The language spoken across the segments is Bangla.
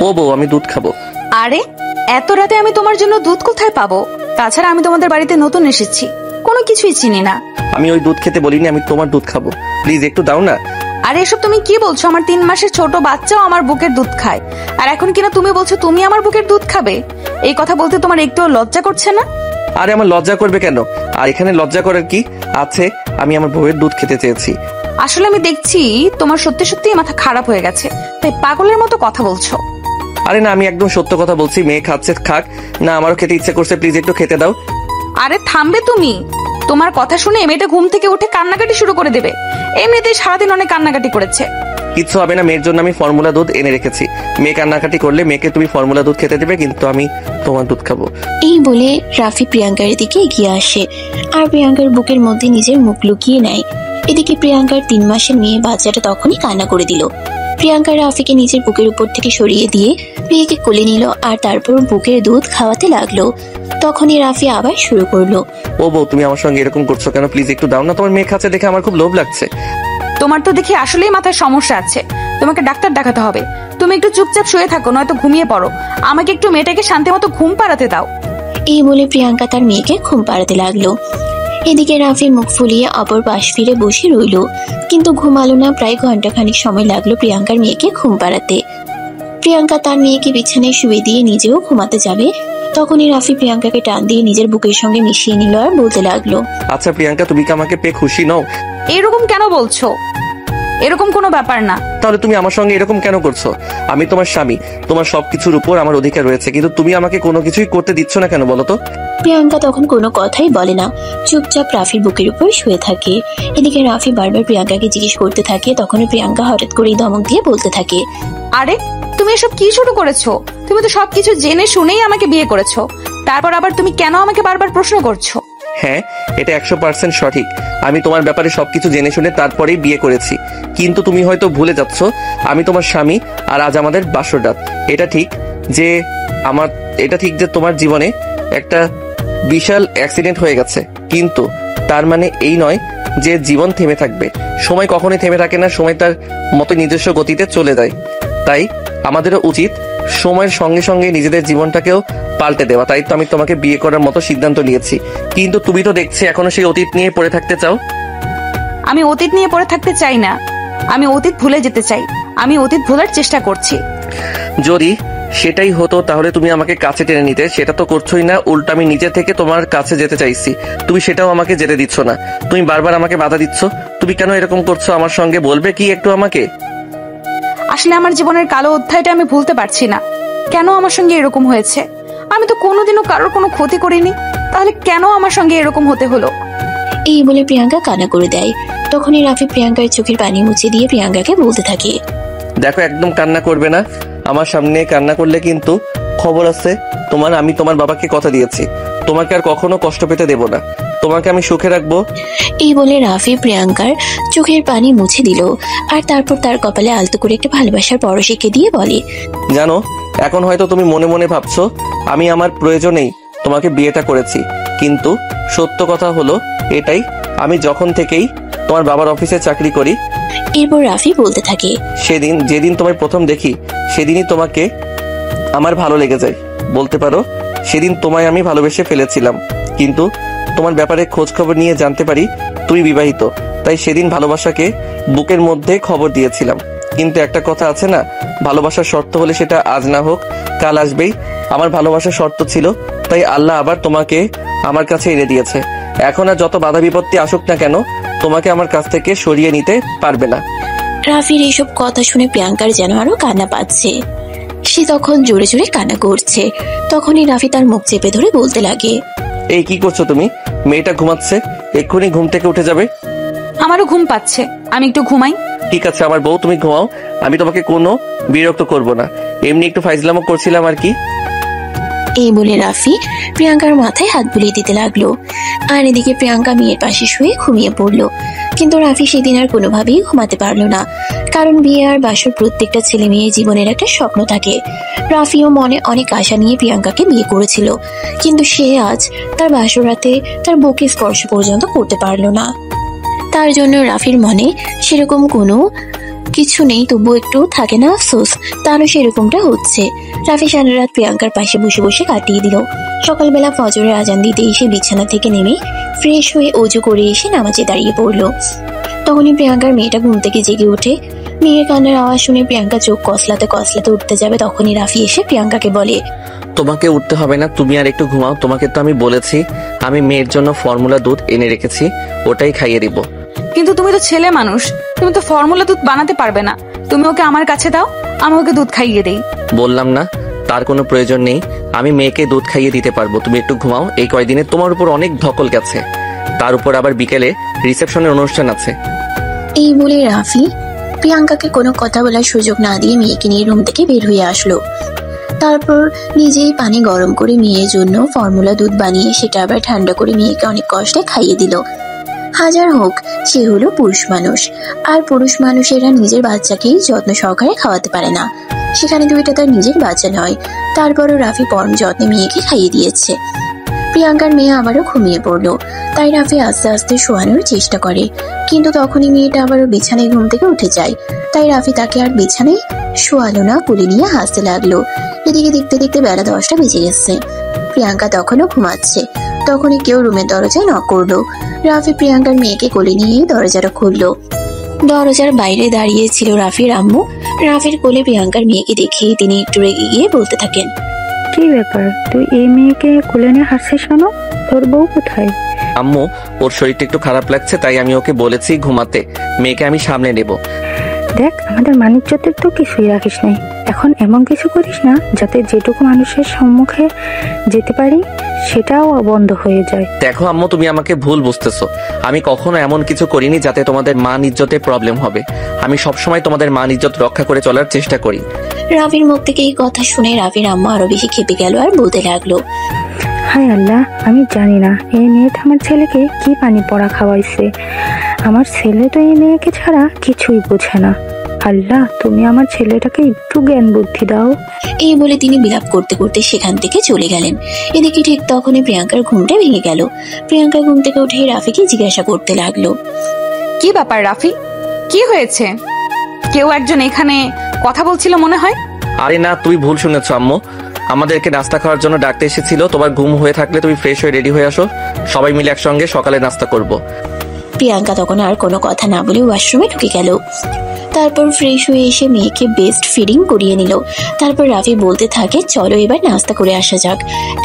ও বউ, আমি দুধ খাবো। আরে এত রাতে আমি তোমার জন্য দুধ কোথায় পাবো? তাছাড়া আমি তোমাদের বাড়িতে নতুন এসেছি, কোনো কিছুই চিনি না। আমি ওই দুধ খেতে বলিনি, আমি তোমার দুধ খাবো, প্লিজ একটু দাও না। আরে এসব তুমি কি বলছো? আমার 3 মাসের ছোট বাচ্চাও আমার বুকের দুধ খায়, আর এখন কিনা তুমি বলছো তুমি আমার বুকের দুধ খাবে? এই কথা বলতে তোমার একটু লজ্জা করছে না? আরে আমার লজ্জা করবে কেন? আর এখানে লজ্জা করার কি আছে? আমি আমার বউয়ের দুধ খেতে চেয়েছি। আসলে আমি দেখছি তোমার সত্যি সত্যি মাথা খারাপ হয়ে গেছে, তাই পাগলের মতো কথা বলছো। আরে না, আমি একদম সত্য কথা বলছি। মেয়ে খাচ্ছে খাক না, আমারও খেতে ইচ্ছে করছে, প্লিজ একটু খেতে দাও। আরে থামবে তুমি? তোমার কথা শুনে মেয়েটা ঘুম থেকে উঠে কান্নাকাটি শুরু করে দেবে। এমনিতেই সারাদিন অনেক কান্নাকাটি করেছে। কিচ্ছু হবে না, মেয়ের জন্য আমি ফর্মুলা দুধ এনে রেখেছি। মেয়ে কান্নাকাটি করলে মেয়েকে তুমি ফর্মুলা দুধ খেতে দেবে, কিন্তু আমি তোমার দুধ খাবো। এই বলে রাফি প্রিয়াঙ্কার দিকে এগিয়ে আসে আর প্রিয়াঙ্কার বুকের মধ্যে নিজের মুখ লুকিয়ে নেয়। এদিকে প্রিয়াঙ্কার 3 মাসের মেয়ে বাচ্চাটা তখনই কান্না করে দিল। প্রিয়াঙ্কা রাফিকে নিজের বুকের উপর থেকে সরিয়ে দিয়ে মেয়েকে কোলে নিল আর তারপর বুকের দুধ খাওয়াতে লাগলো। তখনই রাফি আবার শুরু করলো, ও বউ, তুমি আমার সঙ্গে এরকম করছো কেন? প্লিজ একটু দাও না, তোমার মেয়ে খাচ্ছে দেখে আমার খুব লোভ লাগছে। তোমার তো দেখি আসলেই মাথায় সমস্যা আছে, তোমাকে ডাক্তার দেখাতে হবে। তুমি একটু চুপচাপ শুয়ে থাকো, নয়তো ঘুমিয়ে পড়ো। আমাকে একটু মেয়েটাকে শান্তি মতো ঘুম পাড়াতে দাও। এই বলে প্রিয়াঙ্কা তার মেয়েকে ঘুম পাড়াতে লাগলো। এদিকে রাফি মুখ ফুলিয়ে অপর পাশ ফিরে বসে রইল, কিন্তু ঘুমালো না। প্রায় ঘন্টাখানিক সময় লাগলো প্রিয়াঙ্কার মেয়েকে ঘুম পাড়াতে। প্রিয়াঙ্কা তার মেয়েকে বিছানায় শুয়ে দিয়ে নিজেও ঘুমাতে যাবে, তখনই রাফি প্রিয়াঙ্কাকে টান দিয়ে নিজের বুকের সঙ্গে মিশিয়ে নিল আর বলতে লাগলো, আচ্ছা প্রিয়াঙ্কা, তুমি কি আমাকে পেয়ে খুশি নও? এরকম কেন বলছো? এরকম কোনো ব্যাপার না। তাহলে তুমি আমার সঙ্গে এরকম কেন করছো? আমি তোমার স্বামী, তোমার সবকিছুর উপর আমার অধিকার রয়েছে, কিন্তু তুমি আমাকে কোনো কিছুই করতে দিচ্ছ না কেন বলো তো? প্রিয়াঙ্কা তখন কোনো কথাই বলে না, চুপচাপ রাফির বুকের উপর শুয়ে থাকে। এদিকে রাফি বারবার প্রিয়াঙ্কাকে জিজ্ঞেস করতে থাকে, তখনই প্রিয়াঙ্কা হঠাৎ করেই ধমক দিয়ে বলতে থাকে, আরে তুমি এসব কি শুরু করেছো? তুমি তো সবকিছু জেনে শুনেই আমাকে বিয়ে করেছো, তারপর আবার তুমি কেন আমাকে বারবার প্রশ্ন করছো? হ্যাঁ, এটা 100% সঠিক। আমি তোমার ব্যাপারে সবকিছু জেনে শুনে তারপরেই বিয়ে করেছি, কিন্তু তুমি হয়তো ভুলে যাচ্ছ আমি তোমার স্বামী আর আজ আমাদের বাসর রাত। এটা ঠিক যে তোমার জীবনে একটা বিশাল অ্যাক্সিডেন্ট হয়ে গেছে, কিন্তু তার মানে এই নয় যে জীবন থেমে থাকবে। সময় কখনোই থেমে থাকে না, সময় তার মতো নিজস্ব গতিতে চলে যায়। তাই আমাদেরও উচিত সময়ের সঙ্গে সঙ্গে নিজেদের জীবনটাকেও পাল্টে দেওয়া। তাই তো আমি তোমাকে বিয়ে করার মতো সিদ্ধান্ত নিয়েছি, কিন্তু তুমি তো দেখছি এখনো সেই অতীত নিয়ে পড়ে থাকতে চাও। আমি অতীত নিয়ে পড়ে থাকতে চাই না, আমি অতীত ভুলে যেতে চাই। আমি অতীত ভোলার চেষ্টা করছি। যদি সেটাই হতো তাহলে তুমি আমাকে কাছে টেনে নিতে, সেটা তো করছোই না। উল্টো আমি নিজে থেকে তোমার কাছে যেতে চাইছি, তুমি সেটাও আমাকে যেতে দিচ্ছ না। তুমি বারবার আমাকে বাধা দিচ্ছ। তুমি কেন এরকম করছো আমার সঙ্গে, বলবে কি একটু আমাকে? আসলে আমার জীবনের কালো অধ্যায়টা আমি ভুলতে পারছি না। কেন আমার সঙ্গে এরকম হয়েছে? আমি তো কোনোদিনও কারোর কোনো ক্ষতি করিনি, তাহলে কেন আমার সঙ্গে এরকম হতে হলো? এই বলে প্রিয়াঙ্কা কান্না করে দেয়। তখনই রাফি প্রিয়াঙ্কার চোখের পানি মুছে দিয়ে প্রিয়াঙ্কাকে বলতে থাকে, দেখো, একদম কান্না করবে না। আমার সামনে কান্না করলে কিন্তু খবর আছে তোমার। আমি তোমার বাবাকে কথা দিয়েছি, তোমাকে আর কখনো কষ্ট পেতে দেব না, তোমাকে আমি সুখে রাখবো। এই বলে রাফি প্রিয়াঙ্কার চোখের পানি মুছে দিল আর তারপর তার কপালে আলতো করে একটা ভালোবাসার পরশ এঁকে দিয়ে বলে, জানো, এখন হয়তো তুমি মনে মনে ভাবছো আমি আমার প্রয়োজনেই তোমাকে বিয়েটা করেছি, কিন্তু সত্য কথা হলো এটাই, আমি যখন থেকেই তোমার বাবার অফিসে চাকরি করি। এরপর রাফি বলতে থাকে, যেদিন তোমায় প্রথম দেখি সেদিনই তোমাকে আমার ভালো লেগে যায়। বলতে পারো সেদিন তোমায় আমি ভালোবেসে ফেলেছিলাম, কিন্তু তোমার ব্যাপারে খোঁজ খবর নিয়ে জানতে পারি তুমি বিবাহিত। তাই সেদিন ভালোবাসাকে বুকের মধ্যে খবর দিয়েছিলাম। কিন্তু একটা কথা আছে না, ভালোবাসার শর্ত হলে সেটা আজ না হোক কাল আসবেই। আমার ভালোবাসার শর্ত ছিল, তাই আল্লাহ আবার তোমাকে আমার কাছে এনে দিয়েছে। এখন আর যত বাধা বিপত্তি আসুক না কেন, তোমাকে আমার কাছ থেকে সরিয়ে নিতে পারবে না। রাফির এইসব কথা শুনে প্রিয়াঙ্কার যেন আরো কান্না পাচ্ছে। সে তখন জোরে জোরে কান্না করছে। তখনই রাফি তার মুখ চেপে ধরে বলতে লাগে, এই কি করছো তুমি? মেয়েটা ঘুমাচ্ছে, এক্ষুনি ঘুম থেকে উঠে যাবে। আমারও ঘুম পাচ্ছে, আমি একটু ঘুমাই। ঠিক আছে আমার বউ, তুমি ঘুমাও, আমি তোমাকে কোনো বিরক্ত করব না, এমনি একটু ফাইজলামো করছিলাম আর কি। এই বলে রাফি প্রিয়াঙ্কার মাথায় হাত বুলিয়ে দিতে লাগলো। আর এদিকে প্রিয়াঙ্কা মেয়ের পাশে শুয়ে ঘুমিয়ে পড়লো। কিন্তু রাফি সেদিন আর কোনোভাবেই ঘুমাতে পারলো না, কারণ বিয়ে আর বাসর প্রত্যেকটা ছেলে মেয়ের জীবনের একটা স্বপ্ন থাকে। রাফিও মনে অনেক আশা নিয়ে প্রিয়াঙ্কাকে বিয়ে করেছিল, কিন্তু সে আজ তার বাসর রাতে তার বুকে স্পর্শ পর্যন্ত করতে পারলো না। তার জন্য রাফির মনে সেরকম কোনো কিছু নেই, তবু একটু থাকে না আফসোস, তারও সেরকমটা হচ্ছে। রাফি সারা রাত প্রিয়াঙ্কার পাশে বসে বসে কাটিয়ে দিল। সকালবেলা ফজরের আজান দিতে এসে বিছানা থেকে নেমে ফ্রেশ হয়ে অজু করে এসে নামাজে দাঁড়িয়ে পড়লো। তখনই প্রিয়াঙ্কার মেয়েটা ঘুম থেকে জেগে ওঠে। মেয়ের কান্নার আওয়াজ শুনে প্রিয়াঙ্কা চোখ কসলাতে কসলাতে উঠতে যাবে, তখনই রাফি এসে প্রিয়াঙ্কাকে বলে, তোমাকে উঠতে হবে না, তুমি আর একটু ঘুমাও। তোমাকে তো আমি বলেছি আমি মেয়ের জন্য ফর্মুলা দুধ এনে রেখেছি, ওটাই খাইয়ে দিব। কিন্তু তুমি তো ছেলে মানুষ, তুমি তো ফর্মুলা দুধ বানাতে পারবে না। তুমি ওকে আমার কাছে দাও, আমি ওকে দুধ খাইয়ে দেই। বললাম না তার কোনো প্রয়োজন নেই, আমি মেয়েকে দুধ খাইয়ে দিতে পারবো। তুমি একটু ঘুমাও, এই কয়দিনে তোমার উপর অনেক ধকল গেছে, তার উপর আবার বিকেলে রিসেপশনের অনুষ্ঠান আছে। এই বলে রাফি প্রিয়াঙ্কাকে কোনো কথা বলার সুযোগ না দিয়ে মেয়েকে নিয়ে রুম থেকে বের হয়ে আসলো। তারপর নিজেই পানি গরম করে মেয়ের জন্য ফর্মুলা দুধ বানিয়ে সেটা আবার ঠান্ডা করে মেয়েকে অনেক কষ্টে খাইয়ে দিল। হাজার হোক সে হলো পুরুষ মানুষ, আর পুরুষ মানুষেরা নিজের বাচ্চাকেই যত্ন সহকারে খাওয়াতে পারে না, সেখানে তো এটা তার নিজের বাচ্চা নয়। তারপরও রাফি পরম যত্নে মেয়েকে খাইয়ে দিয়েছে। প্রিয়াঙ্কার মেয়ে আবারও ঘুমিয়ে পড়লো, তাই রাফি আস্তে আস্তে শোয়ানোর চেষ্টা করে, কিন্তু তখনই মেয়েটা আবারও বিছানায় ঘুম থেকে উঠে যায়। তাই রাফি তাকে আর বিছানায় শোয়ালো না, কোলে নিয়ে হাসতে লাগলো। এদিকে দেখতে দেখতে বেলা 10টা বেজে গেছে। প্রিয়াঙ্কা তখনও ঘুমাচ্ছে। তখনই কেউ রুমের দরজায় নক করলো। রাফি প্রিয়াঙ্কার মেয়েকে কোলে নিয়ে দরজাটা খুললো। দরজার বাইরে দাঁড়িয়ে ছিল রাফির আম্মু। রাফির কোলে প্রিয়াঙ্কার মেয়েকে দেখে তিনি একটু রেগে গিয়ে বলতে থাকেন, কি ব্যাপার, তুই এই মেয়েকে কোলে নিয়ে হাসছিস কেন? তোর বউ কোথায়? আম্মু, ওর শরীরটা একটু খারাপ লাগছে, তাই আমি ওকে বলেছি ঘুমাতে, মেয়েকে আমি সামনে নেব। দেখ, আমাদের মানিজ্যতের তো কিছুই রাখিস নাই। এখন এমন কিছু করিস না যাতে যেটুকু মানুষের সম্মুখে যেতে পারি সেটাও বন্ধ হয়ে যায়। দেখো আম্মু, তুমি আমাকে ভুল বুঝতেছো। আমি কখনো এমন কিছু করিনি যাতে তোমাদের মান ইজ্জতে প্রবলেম হবে। আমি সবসময় তোমাদের মান ইজ্জত রক্ষা করে চলার চেষ্টা করি। রাফির মুখ থেকে এই কথা শুনে রাফির আম্মা আরো বেশি খেপে গেল আর বলতে লাগলো, হায় আল্লাহ, আমি জানি না এই মেয়েটা আমার ছেলেকে কি পানি পড়া খাওয়াইছে। আমার ছেলে তো এই মেয়েকে ছাড়া কিছুই বোঝে না। আল্লাহ, তুমি আমার ছেলেটাকে একটু জ্ঞান বুদ্ধি দাও। এই বলে তিনি বিলাপ করতে করতে সেখান থেকে চলে গেলেন। এদিকে ঠিক তখনই প্রিয়াঙ্কার ঘুমটা ভেঙে গেল। প্রিয়াঙ্কা ঘুম থেকে উঠে রাফিকে জিজ্ঞাসা করতে লাগলো, কি ব্যাপার রাফি, কি হয়েছে? কেউ একজন এখানে কথা বলছিল মনে হয়। আরে না, তুই ভুল শুনেছো আম্মু, আমাদেরকে নাস্তা খাওয়ার জন্য ডাকতে এসেছিল। তোমার ঘুম হয়ে থাকলে তুমি ফ্রেশ হয়ে রেডি হয়ে আসো, সবাই মিলে একসঙ্গে সকালে নাস্তা করব। প্রিয়াঙ্কা তখন আর কোনো কথা না বলে ওয়াশরুমে ঢুকে গেল। তারপর ফ্রেশ হয়ে এসে মেয়েকে বেস্ট ফিডিং করিয়ে নিল। তারপর রাফি বলতে থাকে, চলো এবার নাস্তা করে আসা যাক।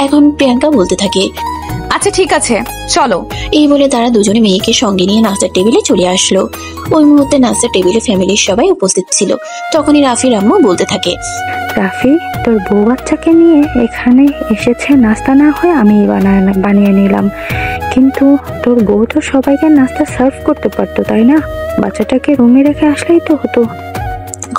এখন প্রিয়াঙ্কা বলতে থাকে, আচ্ছা ঠিক আছে, চলো। এই বলে তারা দুজনে মেয়েকে সঙ্গে নিয়ে নাস্তার টেবিলে চলে আসলো। ওই মুহূর্তে নাস্তার টেবিলে ফ্যামিলির সবাই উপস্থিত ছিল। তখনই রাফির আম্মু বলতে থাকে, রাফি, তোর বউ বাচ্চাকে নিয়ে এখানে এসেছে, নাস্তা না হয় আমি বানিয়ে নিলাম, কিন্তু তোর বউ তো সবাইকে নাস্তা সার্ভ করতে পারতো, তাই না? বাচ্চাটাকে রুমে রেখে আসলেই তো হতো।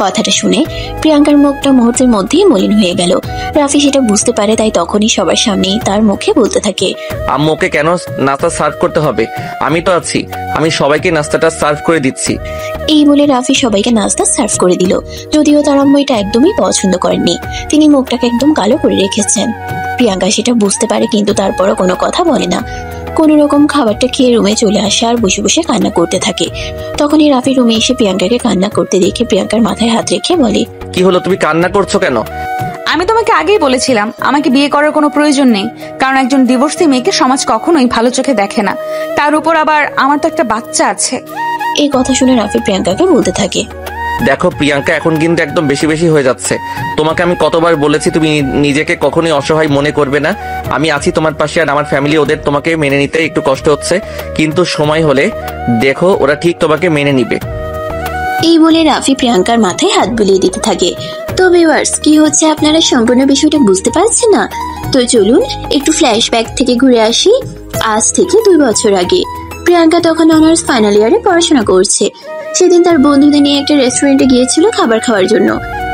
কথাটা শুনে প্রিয়াঙ্কার মুখটা মুহূর্তের মধ্যেই মলিন হয়ে গেল। রাফি সেটা বুঝতে পারে, তাই তখনই সবার সামনেই তার মুখে বলতে থাকে, আম্মুকে কেন নাস্তা সার্ভ করতে হবে? আমি তো আছি, আমি সবাইকে নাস্তাটা সার্ভ করে দিচ্ছি। এই বলে রাফি সবাইকে নাস্তা সার্ভ করে দিল। যদিও তার আম্মু এটা একদমই পছন্দ করেননি, তিনি মুখটাকে একদম কালো করে রেখেছেন। প্রিয়াঙ্কা সেটা বুঝতে পারে, কিন্তু তারপরও কোনো কথা বলে না। কোন রকম খাবারটা খেয়ে রুমে চলে আসে আর বসে বসে কান্না করতে থাকে। তখনই রাফি রুমে এসে প্রিয়াঙ্কাকে কান্না করতে দেখে প্রিয়াঙ্কার মাথায় হাত রেখে বলে, কি হলো, তুমি কান্না করছো কেন? আমি তোমাকে আগেই বলেছিলাম আমাকে বিয়ে করার কোনো প্রয়োজন নেই, কারণ একজন ডিভোর্সি মেয়েকে সমাজ কখনোই ভালো চোখে দেখে না। তার উপর আবার আমার তো একটা বাচ্চা আছে। এই কথা শুনে রাফি প্রিয়াঙ্কাকে বলতে থাকে, দেখো প্রিয়াঙ্কা, এখন কিন্তু একদম বেশি বেশি হয়ে যাচ্ছে। তোমাকে আমি কতবার বলেছি তুমি নিজেকে কখনোই অসহায় মনে করবে না। আমি আছি তোমার পাশে, আর আমার ফ্যামিলি ওদের তোমাকে মেনে নিতে একটু কষ্ট হচ্ছে, কিন্তু সময় হলে দেখো ওরা ঠিক তোমাকে মেনে নিবে। এই বলে রাফি প্রিয়াঙ্কার মাথায় হাত বুলিয়ে দিতে থাকে। তো ভিউয়ার্স, কি হচ্ছে আপনারা সম্পূর্ণ বিষয়টা বুঝতে পারছেন না? তো চলুন একটু ফ্ল্যাশব্যাক থেকে ঘুরে আসি আজ থেকে 2 বছর আগে। প্রিয়াঙ্কা তখন অনার্স ফাইনাল ইয়ারে পড়াশোনা করছে। সেদিন তার বন্ধুদের নিয়ে একটা রেস্টুরেন্টে গিয়েছিল খাবার খাওয়ার জন্য।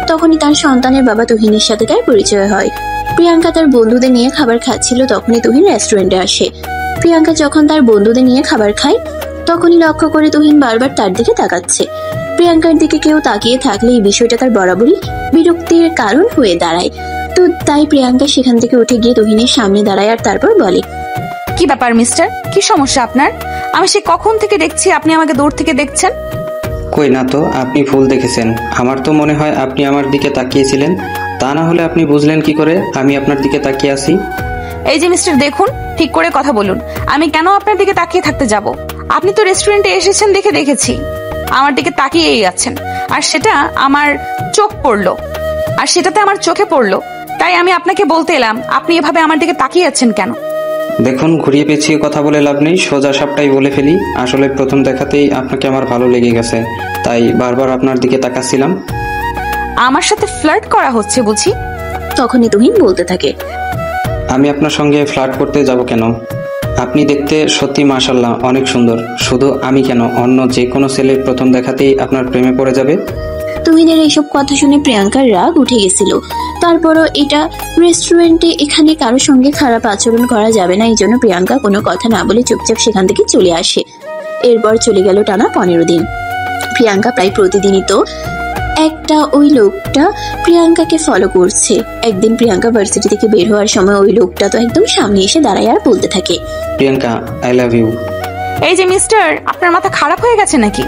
তখনই তার সন্তানের বাবা তুহিনের সাথে তার পরিচয় হয়। প্রিয়াঙ্কা তার বন্ধুদের নিয়ে খাবার খাচ্ছিল, তখনই তুহিন রেস্টুরেন্টে আসে। প্রিয়াঙ্কা যখন তার বন্ধুদের নিয়ে খাবার খায়, তখনই লক্ষ্য করে তুহিন বারবার তার দিকে তাকাচ্ছে। প্রিয়াঙ্কার দিকে কেউ তাকিয়ে থাকলে এই বিষয়টা তার বরাবরই বিরক্তির কারণ হয়ে দাঁড়ায়। তো তাই প্রিয়াঙ্কা সেখান থেকে উঠে গিয়ে তুহিনের সামনে দাঁড়ায় আর তারপর বলে, কি ব্যাপার মিস্টার, কি সমস্যা আপনার? আমি সে কখন থেকে দেখছি আপনি আমাকে দূর থেকে দেখছেন। কই না তো, আপনি ভুল দেখেছেন। আমার তো মনে হয় আপনি আমার দিকে তাকিয়েছিলেন। তা না হলে আপনি বুঝলেন কি করে আমি আপনার দিকে তাকিয়ে আছি? এই যে মিস্টার, দেখুন, ঠিক করে কথা বলুন। আমি কেন আপনার দিকে তাকিয়ে থাকতে যাব? আপনি তো রেস্টুরেন্টে এসেছেন দেখে দেখেছি আমার দিকে তাকিয়েই আছেন, আর সেটা আমার চোখে পড়লো, তাই আমি আপনাকে বলতে এলাম আপনি এভাবে আমার দিকে তাকিয়ে আছেন কেন? দেখুন, ঘুরিয়ে পেঁচিয়ে কথা বলে লাভ নেই, সোজা সাপটাই বলে ফেলি। আসলে প্রথম দেখাতেই আপনাকে আমার ভালো লেগে গেছে, তাই বারবার আপনার দিকে তাকাচ্ছিলাম। আমার সাথে ফ্লার্ট করা হচ্ছে বুঝি? তখনই তুহিন বলতে থাকে, আমি আপনার সঙ্গে ফ্লার্ট করতে যাব কেন? আপনি দেখতে সত্যি মাশাআল্লাহ অনেক সুন্দর। শুধু আমি কেন, অন্য যে কোনো ছেলে প্রথম দেখাতেই আপনার প্রেমে পড়ে যাবে। তুহিনের এইসব কথা শুনে প্রিয়াঙ্কার রাগ উঠে গেছিল। তারপরও এটা রেস্টুরেন্টে, এখানে কারোর সঙ্গে খারাপ আচরণ করা যাবে না, এই জন্য প্রিয়াঙ্কা কোনো কথা না বলে চুপচাপ সেখান থেকে চলে আসে। এরপর চলে গেল টানা 15 দিন। প্রিয়াঙ্কা প্রায় প্রতিদিনই তো ওই লোকটা প্রিয়াঙ্কাকে ফলো করছে। একদিন প্রিয়াঙ্কা ভার্সিটি থেকে বের হওয়ার সময় ওই লোকটা তো একদম সামনে এসে দাঁড়ায় আর বলতে থাকে, প্রিয়াঙ্কা, আই লাভ ইউ। এই যে মিস্টার, আপনার মাথা খারাপ হয়ে গেছে নাকি?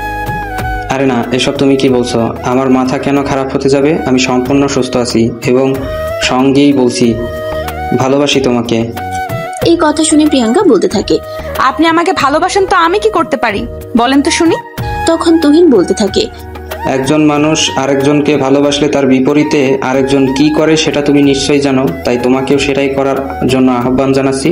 আরে না, এসব তুমি কি বলছো? আমার মাথা কেন খারাপ হতে যাবে? আমি সম্পূর্ণ সুস্থ আছি এবং সঙ্গেই বলছি ভালোবাসি তোমাকে। এই কথা শুনে প্রিয়াঙ্কা বলতে থাকে, আপনি আমাকে ভালোবাসেন তো আমি কি করতে পারি বলেন তো শুনি? তখন তুহিন বলতে থাকে, একজন মানুষ আরেকজনকে ভালোবাসলে তার বিপরীতে আরেকজন কি করে সেটা তুমি নিশ্চয়ই জানো, তাই তোমাকেও সেটাই করার জন্য আহ্বান জানাচ্ছি।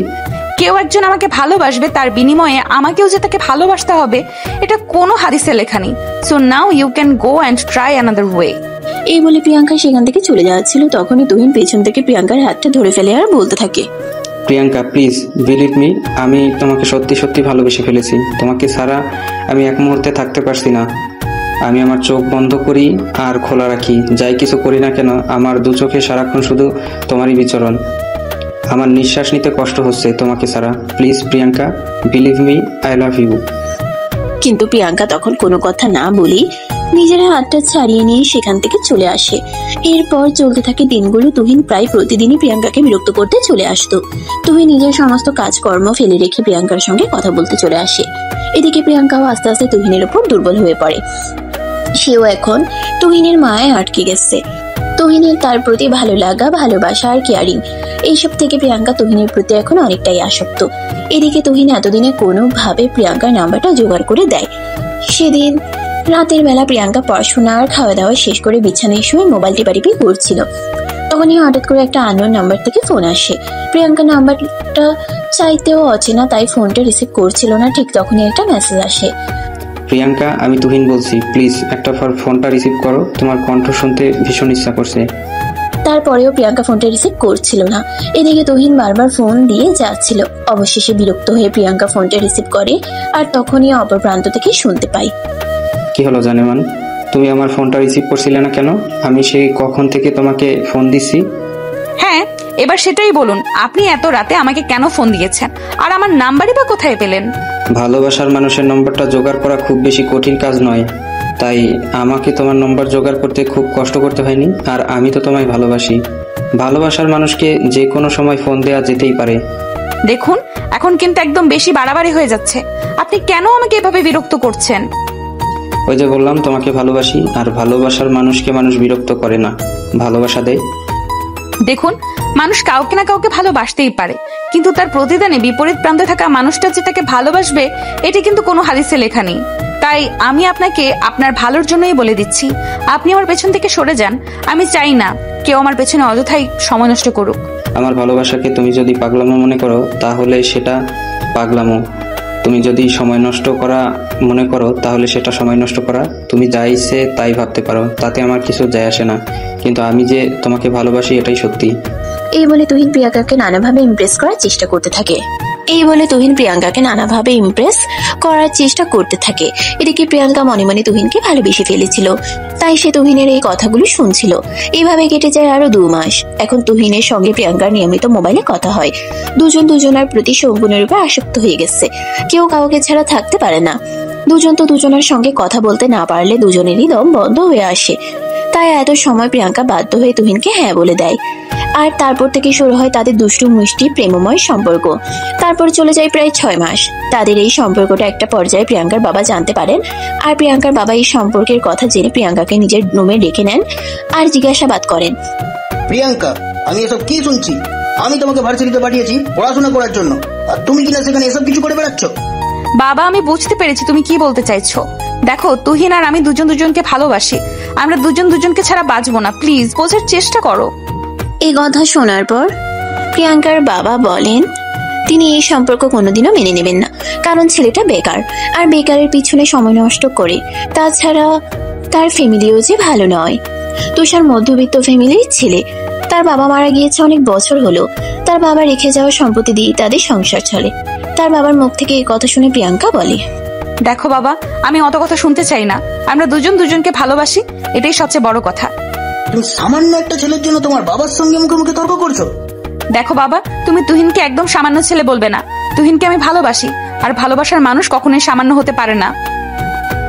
কেউ একজন আমাকে ভালোবাসবে, তার বিনিময়ে আমাকেও যে তাকে ভালোবাসতে হবে, এটা কোনো হাদিসে লেখা নেই। So now you can go and try another way. এই বলে প্রিয়াঙ্কা সেখান থেকে চলে যাচ্ছিল। তখনই তুহিন পেছন থেকে প্রিয়াঙ্কার হাতটা ধরে ফেলে আর বলতে থাকে, প্রিয়াঙ্কা, প্লিজ বিলিভ মি, আমি তোমাকে সত্যি সত্যি ভালোবেসে ফেলেছি। তোমাকে ছাড়া আমি এক মুহূর্তে থাকতে পারছি না। আমি আমার চোখ বন্ধ করি আর খোলা রাখি, যাই কিছু করি না কেন আমার দু চোখে সারাক্ষণ শুধু তোমারই বিচরণ। আমার নিঃশ্বাস নিতে কষ্ট হচ্ছে তোমাকে ছাড়া। Please Priyanka, believe me, I love you. কিন্তু প্রিয়াঙ্কা তখন কোনো কথা না বলি নিজের হাতটা ছাড়িয়ে নিয়ে সেখান থেকে চলে আসে। এরপর চলতে থাকে দিনগুলো। তুহিন প্রায় প্রতিদিনই প্রিয়াঙ্কাকে বিরক্ত করতে চলে আসতো। তুহিন নিজের সমস্ত কাজকর্ম ফেলে রেখে প্রিয়াঙ্কার সঙ্গে কথা বলতে চলে আসে। এদিকে প্রিয়াঙ্কাও আস্তে আস্তে তুহিনের উপর দুর্বল হয়ে পড়ে। সেও এখন তুহিনের মায়ে আটকে গেছে। তুহিনের তার প্রতি ভালো লাগা, ভালোবাসা আর কেয়ারিং, এইসব থেকে প্রিয়াঙ্কা তুহিনের প্রতি এখন অনেকটাই আসক্ত। এদিকে তুহিন এতদিনে কোনোভাবে প্রিয়াঙ্কার নাম্বারটা জোগাড় করে দেয়। সেদিন রাতের বেলা প্রিয়াঙ্কা পড়াশোনা আর খাওয়া দাওয়া শেষ করে বিছানায় শুয়ে মোবাইল টিপাটিপি করছিল। তখনই হঠাৎ করে একটা আননোন নাম্বার থেকে ফোন আসে। প্রিয়াঙ্কা নাম্বারটা চাইতেও অচেনা, তাই ফোনটা রিসিভ করছিল না। ঠিক তখনই একটা মেসেজ আসে, প্রিয়াঙ্কা, আমি তুহিন বলছি, প্লিজ একটা ফোনটা রিসিভ করো, তোমার কণ্ঠ শুনতে ভীষণ ইচ্ছা করছে। তারপরেও প্রিয়াঙ্কা ফোনটা রিসিভ করছিল না। এদিকে তুহিন বারবার ফোন দিয়ে যাচ্ছিল। অবশেষে বিরক্ত হয়ে প্রিয়াঙ্কা ফোনটা রিসিভ করে, আর তখনই অপর প্রান্ত থেকে শুনতে পাই, কি হলো জানেমান, তুমি আমার ফোনটা রিসিভ করছিলে না কেন? আমি সেই কখন থেকে তোমাকে ফোন দিছি। হ্যাঁ, এবার সেটাই বলুন, আপনি এত রাতে আমাকে কেন ফোন দিয়েছেন, আর আমার নাম্বারই বা কোথায় পেলেন? ভালোবাসার মানুষের নম্বরটা জোগাড় করা খুব বেশি কঠিন কাজ নয়, তাই আমাকে তোমার নম্বর জোগাড় করতে খুব কষ্ট করতে হয়নি। আর আমি তো তোমায় ভালোবাসি। ভালোবাসার মানুষকে যে কোনো সময় ফোন দেওয়া যেতেই পারে। দেখুন, এখন কিন্তু একদম বেশি বাড়াবাড়ি হয়ে যাচ্ছে। আপনি কেন আমাকে এভাবে বিরক্ত করছেন? ওই যে বললাম তোমাকে ভালোবাসি, আর ভালোবাসার মানুষকে মানুষ বিরক্ত করে না, ভালোবাসা দেয়। দেখুন, মানুষ কাউকে না কাউকে ভালোবাসতেই পারে, কিন্তু তার প্রতিদানে বিপরীত প্রান্তে থাকা মানুষটা যে তাকে ভালোবাসবে এটি কিন্তু কোনো হাদিসে লেখা নেই। তাই আমি আপনাকে আপনার ভালোর জন্যই বলে দিচ্ছি, আপনি আমার পেছন থেকে সরে যান। আমি চাই না কেউ আমার পেছনে অযথাই সময় নষ্ট করুক। আমার ভালোবাসাকে তুমি যদি পাগলামো মনে করো তাহলে সেটা পাগলামো, তুমি যদি সময় নষ্ট করা মনে করো তাহলে সেটা সময় নষ্ট করা। তুমি যা ইচ্ছে তাই ভাবতে পারো, তাতে আমার কিছু যায় আসে না, কিন্তু আমি যে তোমাকে ভালোবাসি এটাই সত্যি। এই বলে তুহিন প্রিয়াঙ্কাকে নানাভাবে ইমপ্রেস করার চেষ্টা করতে থাকে। এদিকে প্রিয়াঙ্কা মনে মনে তুহিনকে ভালোবেসে ফেলেছিল, তাই সে তুহিনের এই কথাগুলো শুনছিল। এইভাবে কেটে যায় আরো 2 মাস। এখন তুহিনের সঙ্গে প্রিয়াঙ্কার নিয়মিত মোবাইলে কথা হয়। দুজন দুজনের প্রতি সম্পূর্ণরূপে আসক্ত হয়ে গেছে। কেউ কাউকে ছাড়া থাকতে পারে না। দুজন তো দুজনের সঙ্গে কথা বলতে না পারলে দুজনেরই দম বন্ধ হয়ে আসে। তাই এত সময় প্রিয়াঙ্কা বাধ্য হয়ে তুহিনকে হ্যাঁ বলে দেয়। আর তারপর থেকে শুরু হয় তাদের দুষ্টু মিষ্টি প্রেমময় সম্পর্ক। তারপর চলে যায় প্রায় 6 মাস। তাদের এই সম্পর্কটা একটা পর্যায়ে প্রিয়াঙ্কার বাবা জানতে পারেন। আর প্রিয়াঙ্কার বাবা এই সম্পর্কের কথা জেনে প্রিয়াঙ্কাকে নিজের রুমে ডেকে নেন আর জিজ্ঞাসাবাদ করেন। প্রিয়াঙ্কা, আমি এসব কি শুনছি? আমি তোমাকে ভার্সিটিতে পাঠিয়েছি পড়াশোনা করার জন্য, আর তুমি কিনা সেখানে এসব কিছু করে বেড়াচ্ছ? বাবা, আমি বুঝতে পেরেছি তুমি কি বলতে চাইছো। দেখো, তুহিন আর আমি দুজন দুজনকে ভালোবাসি। আমরা দুজন দুজনকে ছাড়া বাঁচবো না। প্লিজ বোঝার চেষ্টা করো। এই কথা শোনার পর প্রিয়াঙ্কার বাবা বলেন তিনি এই সম্পর্ক কোনোদিনও মেনে নেবেন না, কারণ ছেলেটা বেকার আর বেকারের পিছনে সময় নষ্ট করে। তাছাড়া তার ফ্যামিলিও যে ভালো নয়। তুষার মধ্যবিত্ত ফ্যামিলির ছেলে। তার বাবা মারা গিয়েছে অনেক বছর হলো। তার বাবা রেখে যাওয়া সম্পত্তি দিয়ে তাদের সংসার চলে। তার বাবার মুখ থেকে এই কথা শুনে প্রিয়াঙ্কা বলে, দেখো বাবা, আমি অত কথা শুনতে চাই না। আমরা দুজন দুজনকে ভালোবাসি, এটাই সবচেয়ে বড় কথা। তুমি সামান্য একটা ছেলের জন্য তোমার বাবার সঙ্গে মুখে মুখে তর্ক করছো? দেখো বাবা, তুমি তুহিনকে একদম সামান্য ছেলে বলবে না। তুহিনকে আমি ভালোবাসি, আর ভালোবাসার মানুষ কখনোই সামান্য হতে পারে না।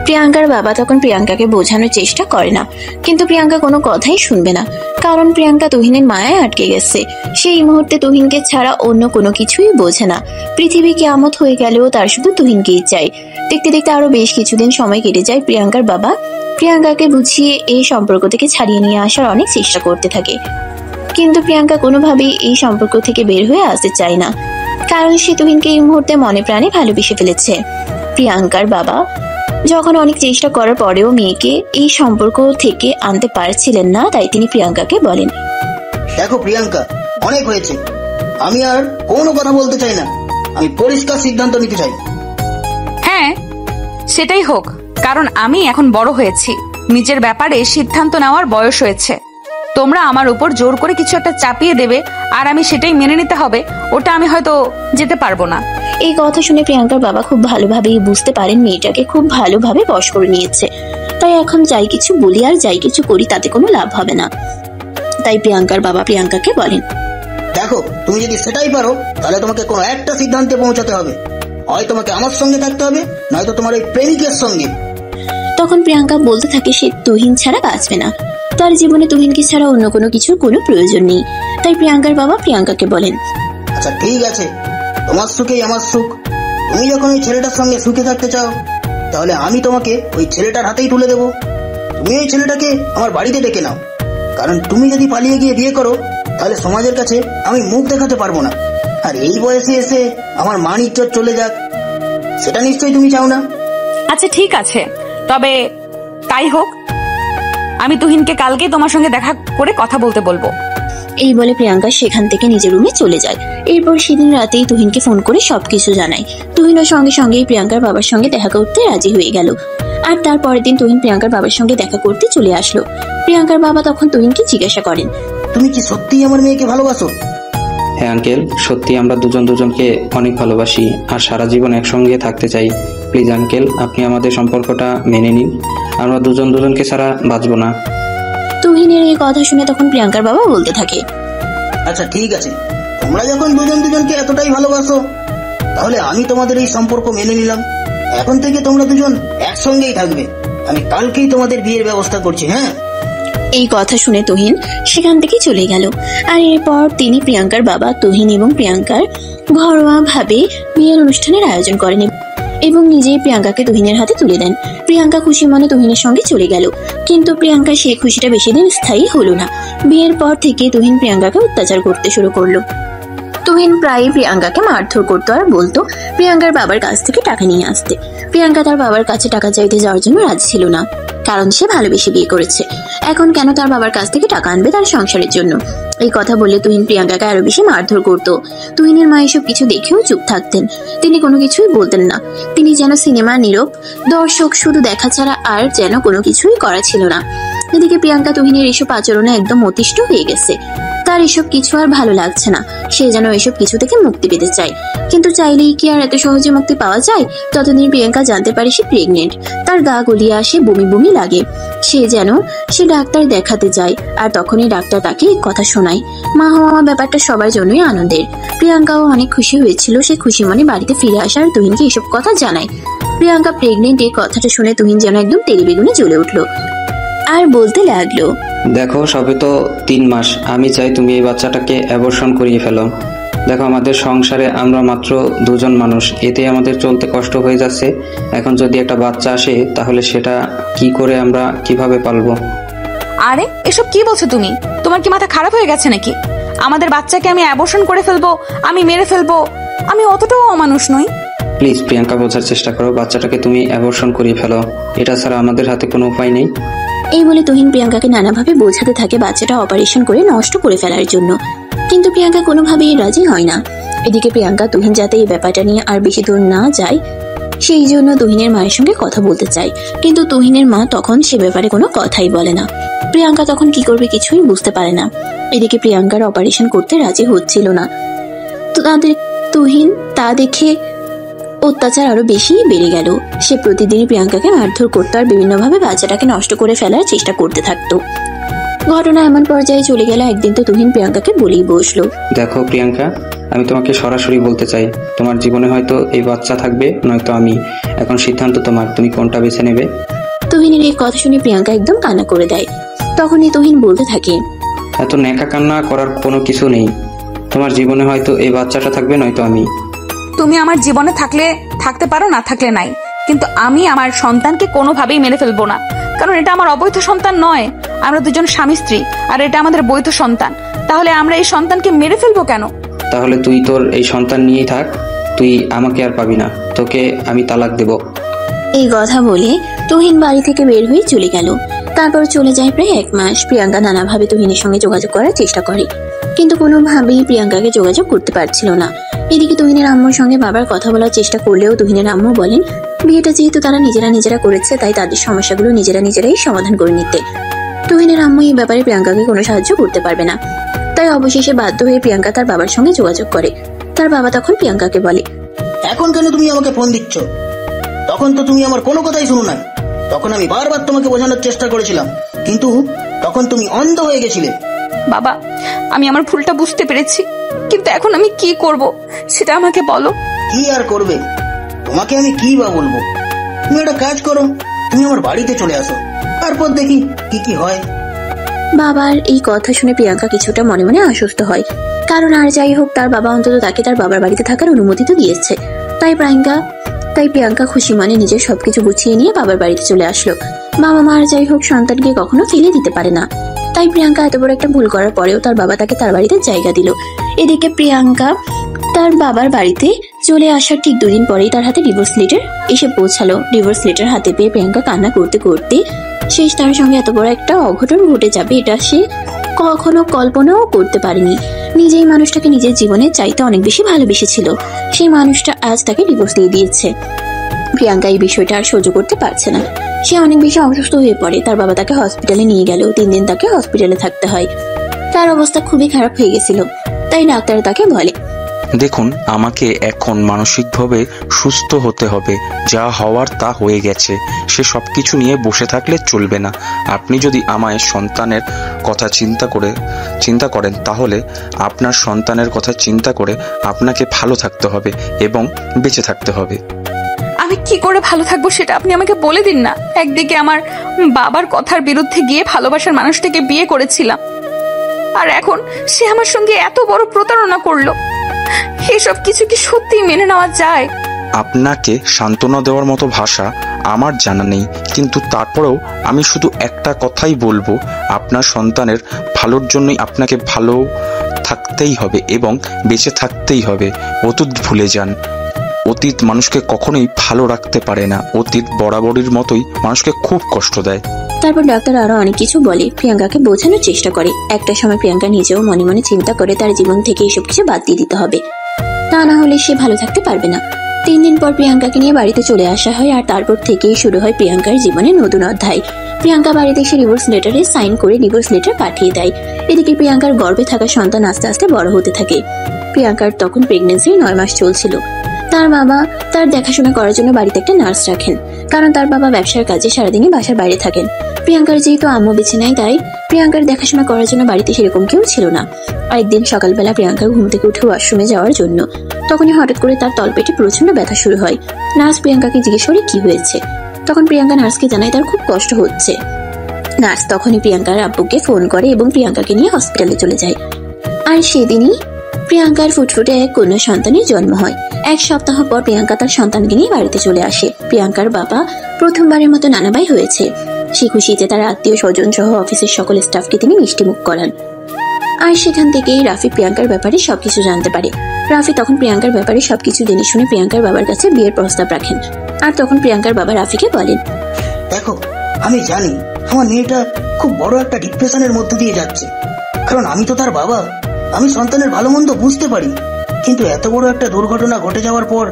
প্রিয়াঙ্কার বাবা তখন প্রিয়াঙ্কাকে বোঝানোর চেষ্টা করে না, কিন্তু প্রিয়াঙ্কা কোনো কথাই শুনবে না, কারণ প্রিয়াঙ্কা তুহিনের মায়ায় আটকে গেছে। সেই মুহূর্তে তুহিনকে ছাড়া অন্য কোনো কিছুই বোঝে না। পৃথিবী কিয়ামত হয়ে গেলেও তার শুধু তুহিনকেই চাই। দেখতে দেখতে আরো বেশ কিছুদিন সময় কেটে যায়। প্রিয়াঙ্কার বাবা প্রিয়াঙ্কাকে বুঝিয়ে এই সম্পর্ক থেকে ছাড়িয়ে নিয়ে আসার অনেক চেষ্টা করতে থাকে, কিন্তু প্রিয়াঙ্কা কোনোভাবেই এই সম্পর্ক থেকে বের হয়ে আসতে চায় না, কারণ সে তুহিনকে এই মুহূর্তে মনে প্রাণে ভালোবেসে ফেলেছে। প্রিয়াঙ্কার বাবা যখন অনেক চেষ্টা করার পরেও মেয়েকে এই সম্পর্ক থেকে আনতে পারছিলেন না, তাই তিনি প্রিয়াঙ্কাকে বলেন, দেখো প্রিয়াঙ্কা, অনেক হয়েছে। আমি আর কোনো কথা বলতে চাই না। আমি পরিষ্কার সিদ্ধান্ত নিতে চাই। হ্যাঁ, সেটাই হোক, কারণ আমি এখন বড় হয়েছি। নিজের ব্যাপারে সিদ্ধান্ত নেওয়ার বয়স হয়েছে। তোমরা আমার উপর জোর করে কিছু একটা চাপিয়ে দেবে আর আমি সেটাই মেনে নিতে হবে, ওটা আমি হয়তো যেতে পারবো না। এই কথা শুনে প্রিয়াঙ্কার বাবা খুব ভালোভাবেই বুঝতে পারেন মেয়েটাকে খুব ভালোভাবে বশ করে নিয়েছে। তাই এখন যাই কিছু বলি আর যাই কিছু করি তাতে কোনো লাভ হবে না। তাই প্রিয়াঙ্কার বাবা প্রিয়াঙ্কাকে বলেন, দেখো, তুমি যদি সেটাই পারো তাহলে তোমাকে কোনো একটা সিদ্ধান্তে পৌঁছাতে হবে। হয় তোমাকে আমার সঙ্গে থাকতে হবে, নয়তো তোমার ওই প্রেমিকের সঙ্গে। তখন প্রিয়াঙ্কা বলতে থাকে সে তুহিন ছাড়া বাঁচবে না। তার জীবনে তুহিনকে ছাড়া অন্য কোনো কিছুর কোনো প্রয়োজন নেই। তাই প্রিয়াঙ্কার বাবা প্রিয়াঙ্কাকে বলেন, আচ্ছা ঠিক আছে, তোমার সুখেই আমার সুখ। তুমি যখন ওই ছেলেটার সঙ্গে সুখে থাকতে চাও, তাহলে আমি তোমাকে ওই ছেলেটার হাতেই তুলে দেবো। তুমি ওই ছেলেটাকে আমার বাড়িতে ডেকে নাও, কারণ তুমি যদি পালিয়ে গিয়ে বিয়ে করো তাহলে সমাজের কাছে আমি মুখ দেখাতে পারবো না। আর এই বয়সে এসে আমার মান ইজ্জত চলে যাক, সেটা নিশ্চয়ই তুমি চাও না। আচ্ছা ঠিক আছে, তবে তাই হোক। আমি তুহিনকে কালকেই তোমার সঙ্গে দেখা করে কথা বলতে বলবো। এই বলে প্রিয়াঙ্কা সেখান থেকে নিজের রুমে চলে যায়। এরপর সেদিন রাতেই তুহিনকে ফোন করে সবকিছু জানায়। তুহিনও সঙ্গে সঙ্গেই প্রিয়াঙ্কার বাবার সঙ্গে দেখা করতে রাজি হয়ে গেল। আর তার পরের দিন তুহিন প্রিয়াঙ্কার বাবার সঙ্গে দেখা করতে চলে আসলো। প্রিয়াঙ্কার বাবা তখন তুহিনকে জিজ্ঞাসা করেন, তুমি কি সত্যিই আমার মেয়েকে ভালোবাসো? হ্যাঁ আঙ্কেল, সত্যি আমরা দুজন দুজনকে অনেক ভালোবাসি আর সারা জীবন একসঙ্গে থাকতে চাই। প্লিজ আঙ্কেল, আপনি আমাদের সম্পর্কটা মেনে নিন। আমরা দুজন দুজনকে ছাড়া বাঁচবো না। তুহিনের এই কথা শুনে তখন প্রিয়াঙ্কার বাবা বলতে থাকে, আচ্ছা ঠিক আছে, তোমরা যখন দুজন দুজনকে এতটাই ভালোবাসো তাহলে আমি তোমাদের এই সম্পর্ক মেনে নিলাম। এখন থেকে তোমরা দুজন একসঙ্গেই থাকবে। আমি কালকেই তোমাদের বিয়ের ব্যবস্থা করছি। হ্যাঁ। এই কথা শুনে তুহিন সেখান থেকে চলে গেল। আর এরপর তিনি প্রিয়াঙ্কার বাবা তুহিন এবং প্রিয়াঙ্কার ঘরোয়া ভাবে বিয়ের অনুষ্ঠানের আয়োজন করেন এবং নিজেই প্রিয়াঙ্কাকে তুহিনের হাতে তুলে দেন। প্রিয়াঙ্কা খুশি মনে তুহিনের সঙ্গে চলে গেল, কিন্তু প্রিয়াঙ্কা সেই খুশিটা বেশি দিন স্থায়ী হলো না। বিয়ের পর থেকে তুহিন প্রিয়াঙ্কাকে অত্যাচার করতে শুরু করলো। তুহিন প্রায়ই প্রিয়াঙ্কাকে মারধর করতো আর বলতো প্রিয়াঙ্কার বাবার কাছ থেকে টাকা নিয়ে আসতে। প্রিয়াঙ্কা তার বাবার কাছে টাকা চাইতে যাওয়ার জন্য রাজি ছিল না, কারণ সে ভালোবেসে বিয়ে করেছে। এখন কেন তার বাবার কাছ থেকে টাকা আনবে তার সংসারের জন্য? এই কথা বলে তুহিন প্রিয়াঙ্কাকে আরো বেশি মারধর করতো। তুহিনের মা এসব কিছু দেখেও চুপ থাকতেন, তিনি কোনো কিছুই বলতেন না। তিনি যেন সিনেমার নীরব দর্শক, শুধু দেখা ছাড়া আর যেন কোনো কিছুই করা ছিল না। এদিকে প্রিয়াঙ্কা তুহিনের এসব আচরণে একদম অতিষ্ঠ হয়ে গেছে। তার এসব কিছু আর ভালো লাগছে না। সে যেন এসব কিছু থেকে মুক্তি পেতে চায়, কিন্তু চাইলেই কি আর এত সহজে মুক্তি পাওয়া যায়? ততদিন প্রিয়াঙ্কা জানতে পারে সে প্রেগনেন্ট। তার গা গলিয়ে আসে, বমি বমি লাগে। সে ডাক্তার দেখাতে যায়, আর তখনই ডাক্তার তাকে এক কথা শোনায়। মা হওয়া ব্যাপারটা সবার জন্যই আনন্দের। প্রিয়াঙ্কাও অনেক খুশি হয়েছিল। সে খুশি মনে বাড়িতে ফিরে আসে আর তুহিনকে এসব কথা জানায়। প্রিয়াঙ্কা প্রেগনেন্ট এই কথাটা শুনে তুহিন যেন একদম তেলে বেগুনে জ্বলে উঠলো। আর বলতে লাগলো, দেখো সবে তো 3 মাস, আমি চাই তুমি এই বাচ্চাটাকে অ্যাবর্শন করিয়ে ফেলো। দেখো আমাদের সংসারে আমরা মাত্র 2 জন মানুষ, এতে আমাদের চলতে কষ্ট হয়ে যাচ্ছে। এখন যদি একটা বাচ্চা আসে তাহলে সেটা কি করে আমরা কিভাবে পালবো? আরে এসব কি বলছো তুমি? তোমার কি মাথা খারাপ হয়ে গেছে নাকি? আমাদের বাচ্চাকে আমি অ্যাবর্শন করে ফেলবো, আমি মেরে ফেলবো? আমি অতটাও অমানুষ নই। প্লিজ প্রিয়াঙ্কা, বোঝার চেষ্টা করো, বাচ্চাটাকে তুমি অ্যাবর্শন করিয়ে ফেলো, এটা ছাড়া আমাদের হাতে কোনো উপায় নেই। এই বলে তুহিন প্রিয়াঙ্কাকে নানাভাবে বোঝাতে থাকে বাচ্চাটা অপারেশন করে নষ্ট করে ফেলার জন্য, কিন্তু প্রিয়াঙ্কা কোনোভাবেই রাজি হয় না। এদিকে প্রিয়াঙ্কা তুহিন যাতে এই ব্যাপারটা নিয়ে আর বেশি দূর না যায় সেই জন্য তুহিনের মায়ের সঙ্গে কথা বলতে চায়, কিন্তু তুহিনের মা তখন সে ব্যাপারে কোনো কথাই বলে না। প্রিয়াঙ্কা তখন কি করবে কিছুই বুঝতে পারে না। এদিকে প্রিয়াঙ্কার অপারেশন করতে রাজি হচ্ছিল না, তো তুহিন তা দেখে অত্যাচার আরো বেশি বেড়ে গেল। সে প্রতিদিনই প্রিয়াঙ্কাকে মারধর করতো আর বিভিন্নভাবে বাচ্চাটাকে নষ্ট করে ফেলার চেষ্টা করতে থাকতো। ঘটনা এমন পর্যায়ে চলে গেল, একদিন তো তুহিন প্রিয়াঙ্কাকে বলেই বসলো, দেখো প্রিয়াঙ্কা, আমি তোমাকে সরাসরি বলতে চাই, তোমার জীবনে হয়তো এই বাচ্চা থাকবে, নয়তো আমি। এখন সিদ্ধান্ত তোমার, তুমি কোনটা বেছে নেবে? তুহিনের এই কথা শুনে প্রিয়াঙ্কা একদম কান্না করে দেয়। তখনই তুহিন বলতে থাকে, এত ন্যাকা কান্না করার কোনো কিছু নেই, তোমার জীবনে হয়তো এই বাচ্চাটা থাকবে, নয়তো আমি। তুমি আমার জীবনে থাকলে থাকতে পারো, না থাকলে নাই, কিন্তু আমি আমার সন্তানকে কোনোভাবেই মেরে ফেলবো না, কারণ এটা আমার অবৈধ সন্তান নয়। আমরা দুজন স্বামী স্ত্রী আর এটা আমাদের বৈধ সন্তান, তাহলে আমরা এই সন্তানকে মেরে ফেলবো কেন? তাহলে তুই তোর এই সন্তান নিয়েই থাক, তুই আমাকে আর পাবি না, তোকে আমি তালাক দেব। এই কথা বলে তুহিন বাড়ি থেকে বের হয়ে চলে গেল। তারপর চলে যায় প্রায় 1 মাস। প্রিয়াঙ্কা নানাভাবে তুহিনের সঙ্গে যোগাযোগ করার চেষ্টা করে, কিন্তু কোনোভাবেই প্রিয়াঙ্কাকে যোগাযোগ করতে পারছিল না। এদিকে তুহিনের আম্মুর সঙ্গে বাবার কথা বলার চেষ্টা করলেও তুহিনের আম্মু বলেন বিয়েটা যেহেতু তারা নিজেরা করেছে, তাই তাদের সমস্যাগুলো নিজেরাই সমাধান করে নিতে। তুহিনের আম্মু এই ব্যাপারে প্রিয়াঙ্কাকে কোনো সাহায্য করতে পারবে না, তাই অবশেষে বাধ্য হয়ে প্রিয়াঙ্কা তার বাবার সঙ্গে যোগাযোগ করে। তার বাবা তখন প্রিয়াঙ্কাকে বলে, এখন কেন তুমি আমাকে ফোন দিচ্ছ? তখন তো তুমি আমার কোনো কথাই শুনো না। তখন আমি বারবার তোমাকে বোঝানোর চেষ্টা করেছিলাম, কিন্তু তখন তুমি অন্ধ হয়ে গেছিলে। বাবা, আমি আমার ভুলটা বুঝতে পেরেছি, কিন্তু এখন আমি কি করব সেটা আমাকে বলো। কি আর করবে, তোমাকে আমি কি বা বলবো? তুমি একটা কাজ করো, তুমি আমার বাড়িতে চলে আসো, তারপর দেখি কি কি হয়। বাবার এই কথা শুনে প্রিয়াঙ্কা কিছুটা মনে মনে আশ্বস্ত হয়, কারণ আর যাই হোক তার বাবা অন্তত তাকে তার বাবার বাড়িতে থাকার অনুমতি তো দিয়েছে। তাই প্রিয়াঙ্কা খুশি মনে নিজের সবকিছু গুছিয়ে নিয়ে বাবার বাড়িতে চলে আসলো। বাবা মা আর যাই হোক সন্তানকে কখনো ফেলে দিতে পারে না, তাই প্রিয়াঙ্কা এত বড় একটা ভুল করার পরেও তার বাবা তাকে তার বাড়িতে জায়গা দিল। এদিকে প্রিয়াঙ্কা তার বাবার বাড়িতে চলে আসার ঠিক 2 দিন পরেই তার হাতে ডিভোর্স লেটার এসে পৌঁছালো। ডিভোর্স লেটার হাতে পেয়ে প্রিয়াঙ্কা কান্না করতে করতে শেষ তার সঙ্গে এত বড় একটা অঘটন ঘটে যাবে এটা সে কখনো কল্পনাও করতে পারেনি। নিজেই মানুষটাকে নিজের জীবনের চাইতে অনেক বেশি ভালোবেসেছিল, সেই মানুষটা আজ তাকে ডিভোর্স দিয়ে দিয়েছে। প্রিয়াঙ্কা এই বিষয়টা আর সহ্য করতে পারছে না, সে অনেক বেশি অসুস্থ হয়ে পড়ে। তার বাবা তাকে হসপিটালে নিয়ে গেল, 3 দিন তাকে হসপিটালে থাকতে হয়। তার অবস্থা খুবই খারাপ হয়ে গেছিল, তাই ডাক্তার তাকে বলে, দেখুন, আমাকে এখন মানসিকভাবে সুস্থ হতে হবে, যা হওয়ার তা হয়ে গেছে, সে সবকিছু নিয়ে বসে থাকলে চলবে না। আপনি যদি আমায় সন্তানের কথা চিন্তা করেন তাহলে আপনার সন্তানের কথা চিন্তা করে আপনাকে ভালো থাকতে হবে এবং বেঁচে থাকতে হবে। আমি কি করে ভালো থাকবো সেটা আপনি আমাকে বলে দিন না। একদিকে আমার বাবার কথার বিরুদ্ধে গিয়ে ভালোবাসার মানুষটাকে বিয়ে করেছিলাম, আর এখন সে আমার সঙ্গে এত বড় প্রতারণা করলো। এসব কিছু কি সত্যি মেনে নেওয়া যায়? আপনাকে সান্ত্বনা দেওয়ার মতো ভাষা আমার জানা নেই, কিন্তু তারপরেও আমি শুধু একটা কথাই বলবো, আপনার সন্তানের ভালোর জন্যই আপনাকে ভালো থাকতেই হবে এবং বেঁচে থাকতেই হবে। অতীত ভুলে যান, অতীত মানুষকে কখনোই ভালো রাখতে পারে না। অতীত বরাবরের মতোই মানুষকে খুব কষ্ট দেয়। তারপর ডাক্তার আরো অনেক কিছু বলে, প্রিয়াঙ্কাকে বোঝানোর চেষ্টা করে। একটা সময় প্রিয়াঙ্কা নিজেও মনে মনে চিন্তা করে তার জীবন থেকে এসব কিছু বাদ দিয়ে দিতে হবে, তা না হলে সে ভালো থাকতে পারবে না। 3 দিন পর প্রিয়াঙ্কাকে নিয়ে বাড়িতে চলে আসা হয়, আর তারপর থেকেই শুরু হয় প্রিয়াঙ্কার জীবনে নতুন অধ্যায়। প্রিয়াঙ্কা বাড়িতে এসে ডিভোর্স লেটারে সাইন করে ডিভোর্স লেটার পাঠিয়ে দেয়। এদিকে প্রিয়াঙ্কার গর্ভে থাকা সন্তান আস্তে আস্তে বড় হতে থাকে। প্রিয়াঙ্কার তখন প্রেগনেন্সির 9 মাস চলছিল। তার বাবা তার দেখাশোনা করার জন্য বাড়িতে একটা নার্স রাখেন, কারণ তার বাবা ব্যবসার কাজে সারাদিনই বাসার বাইরে থাকেন। প্রিয়াঙ্কার যেহেতু আম্মু বেঁচে নাই, তাই প্রিয়াঙ্কার দেখাশোনা করার জন্য বাড়িতে সেরকম কেউ ছিল না। একদিন সকালবেলা প্রিয়াঙ্কা ঘুম থেকে উঠে ওয়াশরুমে যাওয়ার জন্য, তখনই হঠাৎ করে তার তলপেটে প্রচন্ড ব্যথা শুরু হয়। নার্স প্রিয়াঙ্কাকে জিজ্ঞেস করে কি হয়েছে। তখন প্রিয়াঙ্কা নার্সকে জানায় তার খুব কষ্ট হচ্ছে। নার্স তখনই প্রিয়াঙ্কার আব্বুকে ফোন করে এবং প্রিয়াঙ্কাকে নিয়ে হসপিটালে চলে যায়। আর সেদিনই প্রিয়াঙ্কার ফুটফুটে এক কন্যা সন্তানের জন্ম হয়। 1 সপ্তাহ পর প্রিয়াঙ্কা তার সন্তানকে নিয়ে বাড়িতে চলে আসে। প্রিয়াঙ্কার বাবা প্রথমবারের মতো নানাভাই হয়েছে। সে খুশিতে তার আত্মীয় স্বজন সহ অফিসের সকল স্টাফকে তিনি মিষ্টিমুখ করান। আর সেখান থেকেই রাফি প্রিয়াঙ্কার ব্যাপারে সবকিছু জানতে পারে। রাফি তখন প্রিয়াঙ্কার ব্যাপারে সবকিছু জেনে শুনে প্রিয়াঙ্কার বাবার কাছে বিয়ের প্রস্তাব রাখেন। আর তখন প্রিয়াঙ্কার বাবা রাফিকে বলেন, দেখো, আমি জানি আমার মেয়েটা খুব বড় একটা ডিপ্রেশনের মধ্য দিয়ে যাচ্ছে, কারণ আমি তো তার বাবা। আমি সন্তানের ভালো মন্দ বুঝতে পারি, কিন্তু এত বড় একটা দুর্ঘটনা ঘটে যাওয়ার পর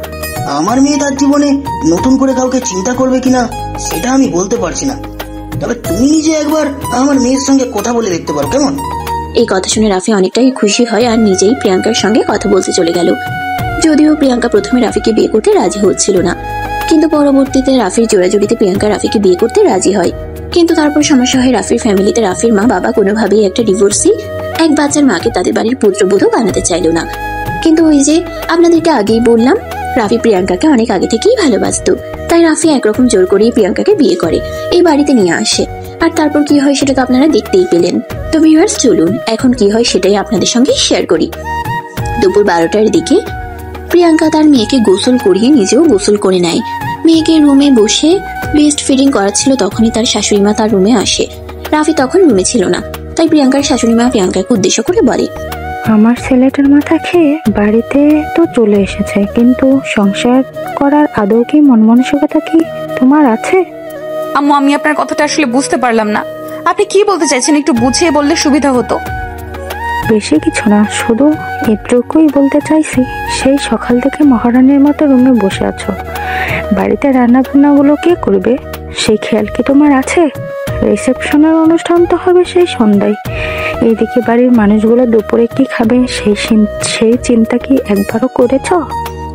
আমার মেয়ে তার জীবনে নতুন করে কাউকে চিন্তা করবে কিনা সেটা আমি বলতে পারছি না। তবে তুমি নিজে একবার আমার মেয়ের সঙ্গে কথা বলে দেখতে পারো, কেমন? এই কথা শুনে রাফি অনেকটাই খুশি হয় আর নিজেই প্রিয়াঙ্কার সঙ্গে কথা বলতে চলে গেল। যদিও প্রিয়াঙ্কা প্রথমে রাফিকে বিয়ে করতে রাজি হচ্ছিল না, কিন্তু পরবর্তীতে রাফির জোড়াজুড়িতে প্রিয়াঙ্কা রাফিকে বিয়ে করতে রাজি হয়। কিন্তু তারপর সমস্যা হয় রাফির ফ্যামিলিতে। রাফির মা বাবা কোনোভাবেই একটা ডিভোর্সি এক বাচ্চার মাকে তাদের বাড়ির পুত্রবধূ বানাতে চাইল না। কিন্তু ওই যে আপনাদেরকে আগেই বললাম, রাফি প্রিয়াঙ্কাকে অনেক আগে থেকেই ভালোবাসতো, তাই রাফি একরকম জোর করেই প্রিয়াঙ্কাকে বিয়ে করে এই বাড়িতে নিয়ে আসে। আর তারপর কি হয় সেটা তো আপনারা দেখতেই পেলেন। তো ভিউয়ার্স, চলুন এখন কি হয় সেটাই আপনাদের সঙ্গে শেয়ার করি। দুপুর 12টার দিকে প্রিয়াঙ্কা তার মেয়েকে গোসল করিয়ে নিজেও গোসল করে নেয়। মেয়েকে রুমে বসে বেস্ট ফিডিং করাচ্ছিল, তখনই তার শাশুড়ি মা তার রুমে আসে। রাফি তখন রুমে ছিল না, তাই প্রিয়াঙ্কার শাশুড়ি মা প্রিয়াঙ্কাকে উদ্দেশ্য করে বলে, আমার ছেলেটার মাথা খেয়ে বাড়িতে তো চলে এসেছে, কিন্তু সংসার করার আদৌ কি মন মানসিকতা কি তোমার আছে? আম্মু, আমি আপনার কথাটা আসলে বুঝতে পারলাম না। আপনি কি বলতে চাইছেন একটু বুঝিয়ে বললে সুবিধা হতো। বেশি কিছু না, শুধু এটুকুই বলতে চাইছি, সেই সকাল থেকে মহারানীর মতো রুমে বসে আছো, বাড়িতে রান্না বান্নাগুলো কে করবে সেই খেয়াল কি তোমার আছে? রিসেপশনের অনুষ্ঠান তো হবে সেই সন্ধ্যায়, এইদিকে বাড়ির মানুষগুলো দুপুরে কি খাবে সেই চিন্তা কি একবারও করেছ?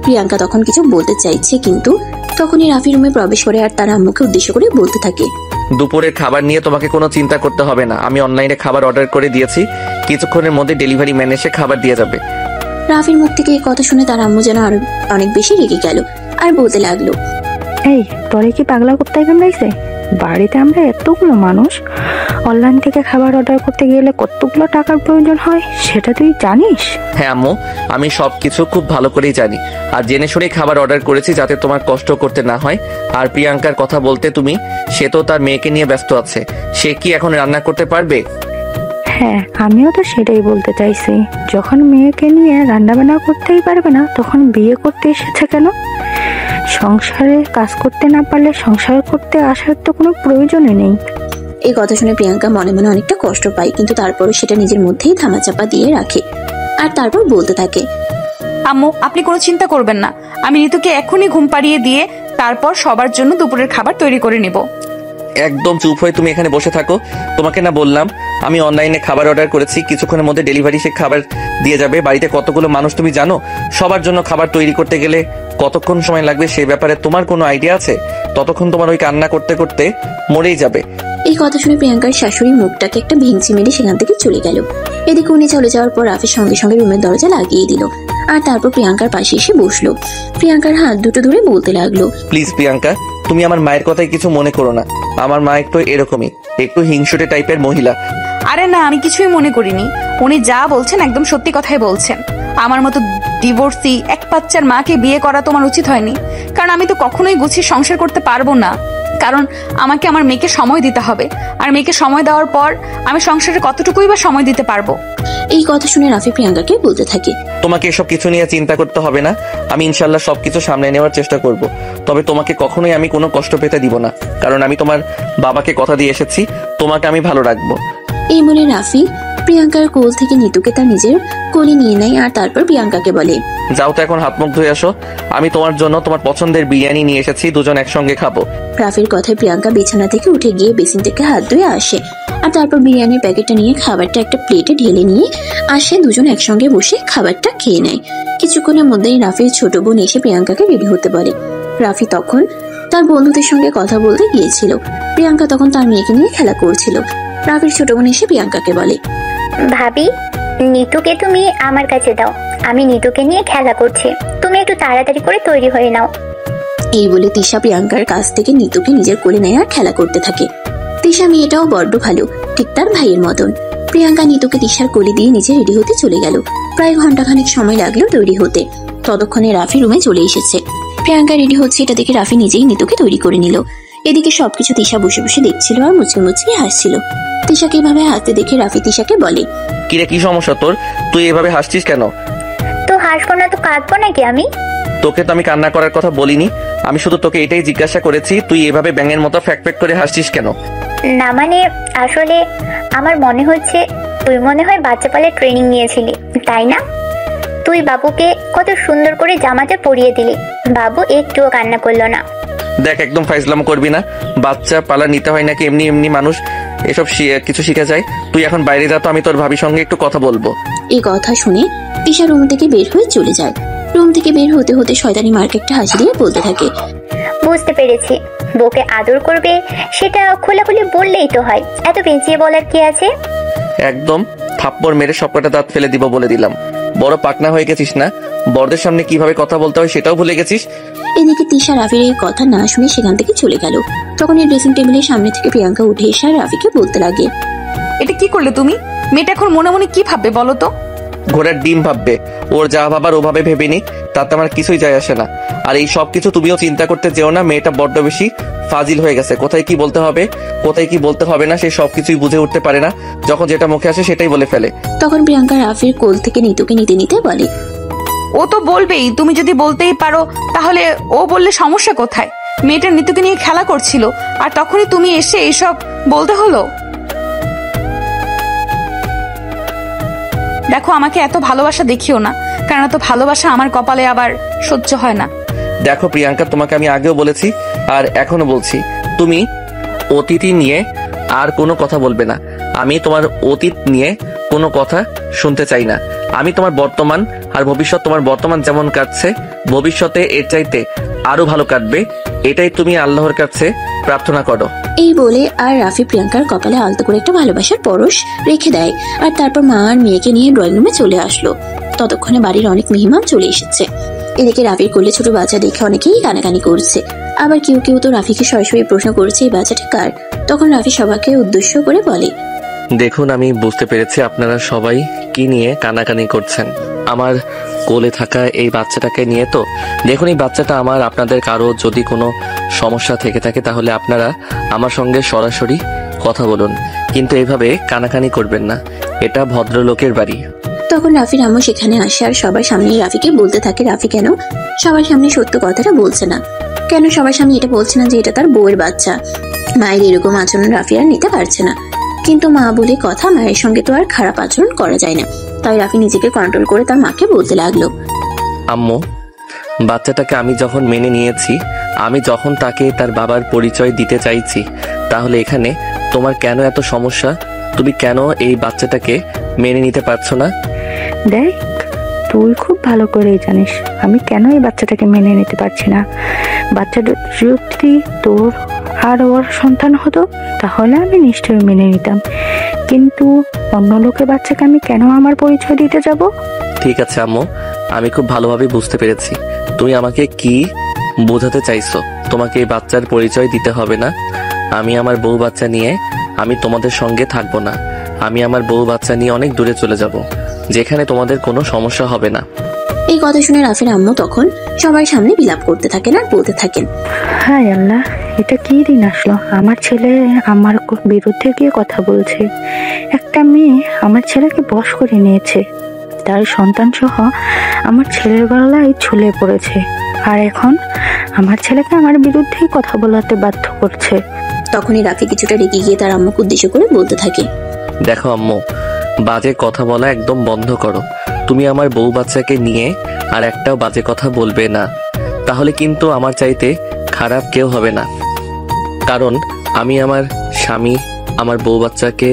প্রিয়াঙ্কা তখন কিছু বলতে চাইছে, কিন্তু তখনই রাফি রুমে প্রবেশ করে আর তার আম্মুকে উদ্দেশ্য করে বলতে থাকে, দুপুরের খাবার নিয়ে তোমাকে কোনো চিন্তা করতে হবে না। আমি অনলাইনে খাবার অর্ডার করে দিয়েছি, কিছুক্ষণের মধ্যে ডেলিভারি ম্যান এসে খাবার দিয়ে যাবে। রাফির মুখ থেকে এই কথা শুনে তার আম্মু যেন আরো অনেক বেশি রেগে গেল আর বলতে লাগলো, এই তোরে কি পাগলা কুত্তায় কামড়াইছে? বাড়িতে আমরা এতগুলো মানুষ, অনলাইন থেকে খাবার অর্ডার করতে গেলে কতগুলো টাকার প্রয়োজন হয় সেটা তুই জানিস? হ্যাঁ আম্মু, আমি সবকিছু খুব ভালো করেই জানি, আর জেনে শুনেই খাবার অর্ডার করেছি যাতে তোমার কষ্ট করতে না হয়। আর প্রিয়াঙ্কার কথা বলতে তুমি, সে তো তার মেয়েকে নিয়ে ব্যস্ত আছে, সে কি এখন রান্না করতে পারবে? হ্যাঁ, আমিও তো সেটাই বলতে চাইছি, যখন মেয়েকে নিয়ে রান্না বান্না করতেই পারবে না তখন বিয়ে করতে এসেছে কেন? সংসারে কাজ করতে না পারলে সংসার করতে আসার তো কোনো প্রয়োজনই নেই। এই কথা শুনে প্রিয়াঙ্কা মনে মনে অনেকটা কষ্ট পায়, কিন্তু তারপরও সেটা নিজের মধ্যেই ধামাচাপা দিয়ে রাখে আর তারপর বলতে থাকে, আম্মু, আপনি কোনো চিন্তা করবেন না, আমি ঋতুকে এখনই ঘুম পাড়িয়ে দিয়ে তারপর সবার জন্য দুপুরের খাবার তৈরি করে নেব। একদম চুপ হয়ে তুমি এখানে বসে থাকো। তোমাকে না বললাম আমি অনলাইনে খাবার অর্ডার করেছি, কিছুক্ষণের মধ্যে ডেলিভারি সে খাবার দিয়ে যাবে। বাড়িতে কতগুলো মানুষ তুমি জানো? সবার জন্য খাবার তৈরি করতে গেলে কতক্ষণ সময় লাগবে সেই ব্যাপারে তোমার কোনো আইডিয়া আছে? ততক্ষণ তোমার ওই কান্না করতে করতে মরেই যাবে। এই কথা শুনে প্রিয়াঙ্কার শাশুড়ি মুখটাকে একটা ভেঙচি মেরে সেখান থেকে চলে গেল। এদিকে উনি চলে যাওয়ার পর রাফির সঙ্গে সঙ্গে রুমের দরজা লাগিয়ে দিল আর তারপর প্রিয়াঙ্কার পাশে এসে বসলো। প্রিয়াঙ্কার হাত দুটো ধরে বলতে লাগলো, প্লিজ প্রিয়াঙ্কা, তুমি আমার মায়ের কথায় কিছু মনে করো না। আমার মা একটু এরকমই, একটু হিংসুটে টাইপের মহিলা। আরে না, আমি কিছুই মনে করিনি। উনি যা বলছেন একদম সত্যি কথাই বলছেন। আমার মতো ডিভোর্সি এক বাচ্চার মাকে বিয়ে করা তোমার উচিত হয়নি, কারণ আমি তো কখনোই গুছিয়ে সংসার করতে পারবো না। কারণ আমাকে আমার মেয়েকে সময় দিতে হবে, আর মেয়েকে সময় দেওয়ার পর আমি সংসারে কতটুকুই বা সময় দিতে পারবো। এই কথা শুনে রাফি প্রিয়াঙ্কাকে বলতে থাকে, তোমাকে এসব কিছু নিয়ে চিন্তা করতে হবে না, আমি ইনশাল্লাহ সবকিছু সামনে নেওয়ার চেষ্টা করব। তবে তোমাকে কখনোই আমি কোনো কষ্ট পেতে দিব না, কারণ আমি তোমার বাবাকে কথা দিয়ে এসেছি তোমাকে আমি ভালো রাখবো। এই বলে রাফি প্রিয়াঙ্কার কোল থেকে নিতুকে তার নিজের কোলে নিয়ে নেয় আর তারপর প্রিয়াঙ্কাকে বলে, যাও তো এখন হাত মুখ ধুয়ে আসো, আমি তোমার জন্য তোমার পছন্দের বিরিয়ানি নিয়ে এসেছি, দুজন একসঙ্গে খাবো। রাফির কথায় প্রিয়াঙ্কা বিছানা থেকে উঠে গিয়ে বেসিন থেকে হাত ধুয়ে আসে আর তারপর বিরিয়ানির প্যাকেটটা নিয়ে খাবারটা একটা প্লেটে ঢেলে নিয়ে আসে। দুজন একসঙ্গে বসে খাবারটা খেয়ে নেয়। কিছুক্ষণের মধ্যেই রাফির ছোট বোন এসে প্রিয়াঙ্কাকে রেডি হতে বলে। রাফি তখন তার বন্ধুদের সঙ্গে কথা বলতে গিয়েছিল। প্রিয়াঙ্কা তখন তার মেয়েকে নিয়ে খেলা করছিল। রাফির ছোট বোন এসে প্রিয়াঙ্কাকে বলে, ভাবি, নিতুকে তুমি আমার কাছে দাও, আমি নিতুকে নিয়ে খেলা করছি, তুমি একটু তাড়াতাড়ি করে তৈরি হয়ে নাও। এই বলে তিশা প্রিয়াঙ্কার কাছ থেকে নিতুকে নিজের কোলে নেয় আর খেলা করতে থাকে। তিশা মেয়েটাও বড্ড ভালো, ঠিক তার ভাইয়ের মতন। প্রিয়াঙ্কা নিতুকে তিশার কোলে দিয়ে নিচে রেডি হতে চলে গেল। প্রায় ঘন্টাখানেক সময় লাগলো তৈরি হতে। ততক্ষণে রাফি রুমে চলে এসেছে। প্রিয়াঙ্কা রেডি হচ্ছে এটা দেখে রাফি নিজেই নিতুকে তৈরি করে নিল। এদিকে সবকিছু তিশা বসে বসে দেখছিল আর মুচকে মুচকে হাসছিল। তিশাকে এভাবে হাসতে দেখে রাফি তিশাকে বলে, কিরে, কি সমস্যা তোর? তুই এভাবে হাসছিস কেন? তো হাসবো না তো কাঁদবো নাকি আমি? তোকে তো আমি কান্না করার কথা বলিনি। আমি শুধু তোকে এটাই জিজ্ঞাসা করেছি, তুই এভাবে ব্যাঙের মতো ফ্যাক ফ্যাক করে হাসছিস কেন? না মানে আসলে আমার মনে হচ্ছে তুই মনে হয় বাচ্চা পালে ট্রেনিং নিয়েছিলি, তাই না? তুই বাবুকে কত সুন্দর করে জামাটা পরিয়ে দিলি, বাবু একটুও কান্না করলো না। দেখ, একদম ফাইজলাম করবি না। বাচ্চা পালা নিতে হয় নাকি এমনি এমনি মানুষ এসব কিছু শিখে যায়? তুই এখন বাইরে যা তো, আমি তোর ভাবির সঙ্গে একটু কথা বলবো। এই কথা শুনে তিশা রুম থেকে বের হয়ে চলে যায়। রুম থেকে বের হতে হতে শয়তানি মার্কে একটা হাসি দিয়ে বলতে থাকে, বুঝতে পেরেছি, বউকে আদর করবে সেটা খোলাখুলি বললেই তো হয়, এত পেঁচিয়ে বলার কি আছে? একদম থাপ্পড় মেরে সবকটা দাঁত ফেলে দিব বলে দিলাম। বড় পাকনা হয়ে গেছিস না? বড়দের সামনে কিভাবে কথা বলতে হয় সেটাও ভুলে গেছিস। এদিকে তিশা রাফির এই কথা না শুনে সেখান থেকে চলে গেল। তখন এই ড্রেসিং টেবিলের সামনে থেকে প্রিয়াঙ্কা উঠে এসে রাফিকে বলতে লাগে, এটা কি করলে তুমি? মেয়েটা এখন মনে মনে কি ভাববে বলো তো? ঘোড়ার ডিম ভাববে, ওর যা ভাবার ওভাবে ভেবে নি, তাতে আমার কিছুই যায় আসে না। আর এই সব কিছু তুমিও চিন্তা করতে যেও না। মেয়েটা বড্ড বেশি ফাজিল হয়ে গেছে। কোথায় কি বলতে হবে, কোথায় কি বলতে হবে না, সে সবকিছুই বুঝে উঠতে পারে না। যখন যেটা মুখে আসে সেটাই বলে ফেলে। তখন প্রিয়াঙ্কা রাফির কোল থেকে নিতুকে নিতে নিতে বলে, ও তো বলবেই, তুমি যদি বলতেই পারো তাহলে ও বললে সমস্যা কোথায়? মেয়েটা নিতুকে নিয়ে খেলা করছিল আর তখনই তুমি এসে এইসব বলতে হলো। দেখো, আমাকে এত ভালোবাসা দেখিও না, কারণ এত ভালোবাসা আমার কপালে আবার সহ্য হয় না। দেখো প্রিয়াঙ্কা, তোমাকে আমি আগেও বলেছি আর এখনো বলছি, তুমি অতীতই নিয়ে আর কোনো কথা বলবে না। আমি তোমার অতীত নিয়ে কোনো কথা শুনতে চাই না। আমি তোমার বর্তমান আর ভবিষ্যৎ, তোমার বর্তমান যেমন কাটছে ভবিষ্যতে এর চাইতে আরো ভালো কাটবে, এটাই তুমি আল্লাহর কাছে প্রার্থনা করো। এই বলে আর রাফি প্রিয়াঙ্কার কপালে আলতো করে একটা ভালোবাসার পরশ রেখে দেয়। আর তারপর মা আর মেয়েকে নিয়ে ড্রয়িং রুমে চলে আসলো। ততক্ষণে বাড়ির অনেক মেহমান চলে এসেছে। এদিকে রাফির কোলে ছোট বাচ্চা দেখে অনেকেই কানাকানি করছে। আবার কেউ কেউ তো রাফিকে সরাসরি প্রশ্ন করছে এই বাচ্চাটা কার। তখন রাফি সবাইকে উদ্দেশ্য করে বলে, দেখুন, আমি বুঝতে পেরেছি আপনারা সবাই কি নিয়ে কানাকানি করছেন। আমার কোলে থাকা এই বাচ্চাটাকে নিয়ে তো। দেখুন, এই বাচ্চাটা আমার। আপনাদের কারো যদি কোনো সমস্যা থেকে থাকে তাহলে আপনারা আমার সঙ্গে সরাসরি কথা বলুন, কিন্তু এইভাবে কানাকানি করবেন না। এটা ভদ্রলোকের বাড়ি। তখন রাফির আম্মু সেখানে আসে আর সবার সামনে রাফিকে বলতে থাকে, রাফি কেন সবার সামনে সত্য কথাটা বলছে না, কেন সবার সামনে এটা বলছে না যে এটা তার বউয়ের বাচ্চা। মায়ের এরকম আচরণ রাফি আর নিতে পারছে না, কিন্তু মা বলে কথা, মায়ের সঙ্গে তো আর খারাপ আচরণ করা যায় না। তাই রাফি নিজেকে কন্ট্রোল করে তার মাকে বলতে লাগলো, আম্মু, বাচ্চাটাকে আমি যখন মেনে নিয়েছি, আমি যখন তাকে তার বাবার পরিচয় দিতে চাইছি, তাহলে এখানে তোমার কেন এত সমস্যা? তুমি কেন এই বাচ্চাটাকে মেনে নিতে পারছো না? দেখ, তুই খুব ভালো করেই জানিস আমি কেন এই বাচ্চাটাকে মেনে নিতে পারছি না। বাচ্চাটা যদি তোর আর ওর সন্তান হতো তাহলে আমি নিশ্চয়ই মেনে নিতাম, কিন্তু অন্য লোকের বাচ্চাকে আমি কেন আমার পরিচয় দিতে যাব? ঠিক আছে আম্মু, আমি খুব ভালোভাবে বুঝতে পেরেছি তুমি আমাকে কি বোঝাতে চাইছো। তোমাকে এই বাচ্চার পরিচয় দিতে হবে না। আমি আমার বউ বাচ্চা নিয়ে আমি তোমাদের সঙ্গে থাকবো না। আমি আমার বউ বাচ্চা নিয়ে অনেক দূরে চলে যাব, যেখানে তোমাদের কোনো সমস্যা হবে না। এই কথা শুনে রাফির আম্মু তখন সবার সামনে বিলাপ করতে থাকেন আর বলতে থাকেন, হায় আল্লাহ, এটা কি দিন আসলো? আমার ছেলে আমার বিরুদ্ধে গিয়ে কথা বলছে। একটা মেয়ে আমার ছেলেকে বশ করে নিয়েছে, তার সন্তান সহ আমার ছেলের গলায় ঝুলে পড়েছে, আর এখন আমার ছেলেকে আমার বিরুদ্ধেই কথা বলাতে বাধ্য করছে। তখনই রাফি কিছুটা রেগে গিয়ে তার আম্মুকে উদ্দেশ্য করে বলতে থাকে, দেখো আম্মু, বাজে কথা বলা একদম বন্ধ করো। তুমি আমার বউ বাচ্চাকে নিয়ে আর একটাও বাজে কথা বলবে না, তাহলে কিন্তু আমার চাইতে খারাপ কেউ হবে না। কারণ আমি আমার স্বামী, আমার বউ বাচ্চাকে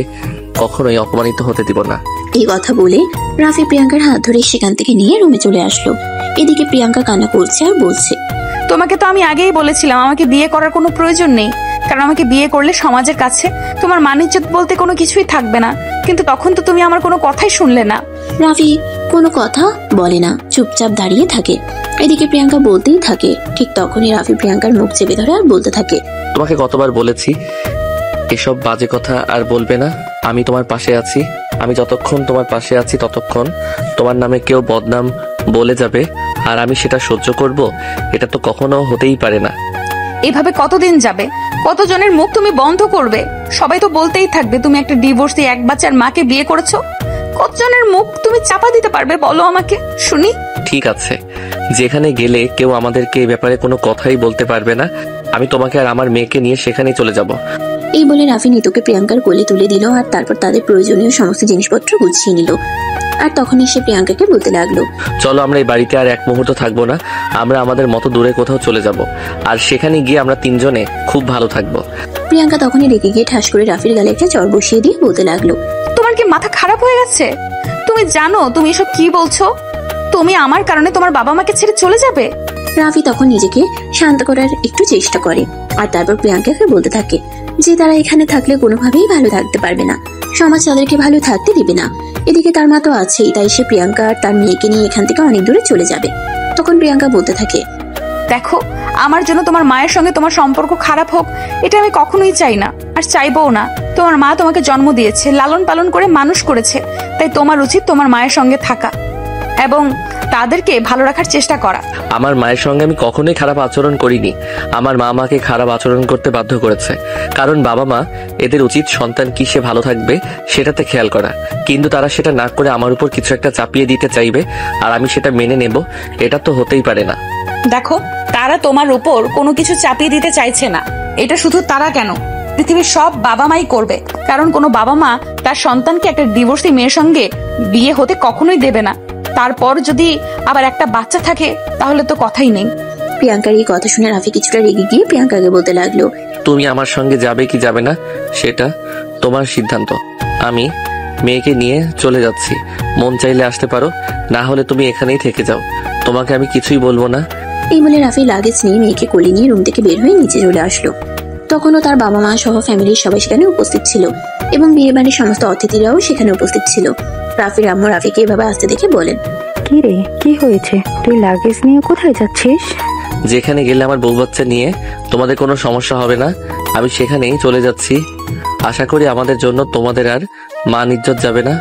কখনোই অপমানিত হতে দিব না। এই কথা বলে রাফি প্রিয়াঙ্কার হাত ধরে সেখান থেকে নিয়ে রুমে চলে আসলো। এদিকে প্রিয়াঙ্কা কান্না করছে আর বলছে, তোমাকে তো আমি আগেই বলেছিলাম আমাকে বিয়ে করার কোনো প্রয়োজন নেই, কারণ আমাকে বিয়ে করলে সমাজের কাছে তোমার মান-ইজ্জত বলতে কোনো কিছুই থাকবে না, কিন্তু তখন তো তুমি আমার কোনো কথাই শুনলে না। রাফি কোনো কথা বলে না, চুপচাপ দাঁড়িয়ে থাকে। এদিকে প্রিয়াঙ্কা বলতেই থাকে। ঠিক তখনই রাফি প্রিয়াঙ্কার মুখ চেপে ধরে আর বলতে থাকে, তোমাকে কতবার বলেছি এসব বাজে কথা আর বলবে না। আমি তোমার পাশে আছি। আমি যতক্ষণ তোমার পাশে আছি ততক্ষণ তোমার নামে কেউ বদনাম বলে যাবে আর আমি সেটা সহ্য করব, এটা তো কখনো হতেই পারে না। এভাবে কতদিন যাবে? কতজনের মুখ তুমি বন্ধ করবে? সবাই তো বলতেই থাকবে তুমি একটা ডিভোর্সি এক বাচ্চার মাকে বিয়ে করেছো। কতজনের মুখ তুমি চাপা দিতে পারবে বলো আমাকে শুনি। ঠিক আছে, যেখানে গেলে কেউ আমাদেরকে এই ব্যাপারে কোনো কথাই বলতে পারবে না। আমি তোমাকে আর আমার মেয়েকে নিয়ে সেখানেই চলে যাব। এই বলে রাফি নিতুকে প্রিয়াঙ্কার কোলে তুলে দিল আর তারপর তাদের প্রয়োজনীয় সমস্ত জিনিসপত্র গুছিয়ে নিল। আর তখনই সে প্রিয়াঙ্কাকে বলতে লাগলো, চলো আমরা এই বাড়িতে আর এক মুহূর্ত থাকবো না। আমরা আমাদের মতো দূরে কোথাও চলে যাব, আর সেখানে গিয়ে আমরা তিনজনে খুব ভালো থাকবো। প্রিয়াঙ্কা তখনই রেগে গিয়ে ঠাস করে রাফির গালে একটা চড় বসিয়ে দিয়ে বলতে লাগলো, তোমার কি মাথা খারাপ হয়ে গেছে? তুমি জানো তুমি এসব কি বলছো? তুমি আমার কারণে তোমার বাবা মাকে ছেড়ে চলে যাবে? রাফি তখন নিজেকে শান্ত করার একটু চেষ্টা করে আর তারপর প্রিয়াঙ্কাকে বলতে থাকে যে তারা এখানে থাকলে কোনোভাবেই ভালো থাকতে পারবে না, সমাজ তাদেরকে ভালো থাকতে দিবে না। এদিকে তার মা তো আছেই, তাই সে প্রিয়াঙ্কা আর তার মেয়েকে নিয়ে এখান থেকে অনেক দূরে চলে যাবে। তখন প্রিয়াঙ্কা বলতে থাকে, দেখো আমার জন্য তোমার মায়ের সঙ্গে তোমার সম্পর্ক খারাপ হোক এটা আমি কখনোই চাই না, আর চাইবও না। তোমার মা তোমাকে জন্ম দিয়েছে, লালন পালন করে মানুষ করেছে, তাই তোমার উচিত তোমার মায়ের সঙ্গে থাকা এবং তাদেরকে ভালো রাখার চেষ্টা করা। আমার মায়ের সঙ্গে আমি কখনোই খারাপ আচরণ করিনি। আমার মা আমাকে খারাপ আচরণ করতে বাধ্য করেছে, কারণ বাবা মা এদের উচিত সন্তান কি সে ভালো থাকবে সেটাতে খেয়াল করা। কিন্তু তারা সেটা না করে আমার উপর কিছু একটা চাপিয়ে দিতে চাইবে আর আমি সেটা মেনে নেব, এটা তো হতেই পারে না। দেখো তারা তোমার উপর কোনো কিছু চাপিয়ে দিতে চাইছে না। এটা শুধু তারা কেন, পৃথিবীর সব বাবা মাই করবে, কারণ কোনো বাবা মা তার সন্তানকে একটা ডিভোর্সি মেয়ের সঙ্গে বিয়ে হতে কখনোই দেবে না। তারপর যদি আবার একটা বাচ্চা থাকে তাহলে তো কথাই নেই। প্রিয়াঙ্কার এই কথা শুনে রাফি কিছুটা রেগে গিয়ে প্রিয়াঙ্কাকে বলতে লাগলো, তুমি আমার সঙ্গে যাবে কি যাবে না সেটা তোমার সিদ্ধান্ত। আমি মেয়েকে নিয়ে চলে যাচ্ছি, মন চাইলে আসতে পারো, না হলে তুমি এখানেই থেকে যাও, তোমাকে আমি কিছুই বলবো না। এই বলে রাফি লাগেজ নিয়ে মেয়েকে কোলে নিয়ে রুম থেকে বের হয়ে নিচে চলে আসলো। তখনও তার বাবা মা সহ ফ্যামিলির সবাই সেখানে উপস্থিত ছিল এবং বিয়ে বাড়ির সমস্ত অতিথিরাও সেখানে উপস্থিত ছিল। রাফির আম্মু রাফিকে এভাবে আসতে দেখে বলেন, কি রে, কি হয়েছে? তুই লাগেজ নিয়ে কোথায় যাচ্ছিস? যেখানে গেলে আমার বউ বাচ্চা নিয়ে তোমাদের কোনো সমস্যা হবে না, আমি সেখানেই চলে যাচ্ছি। আশা করি আমাদের জন্য তোমাদের আর মান ইজ্জত যাবে না।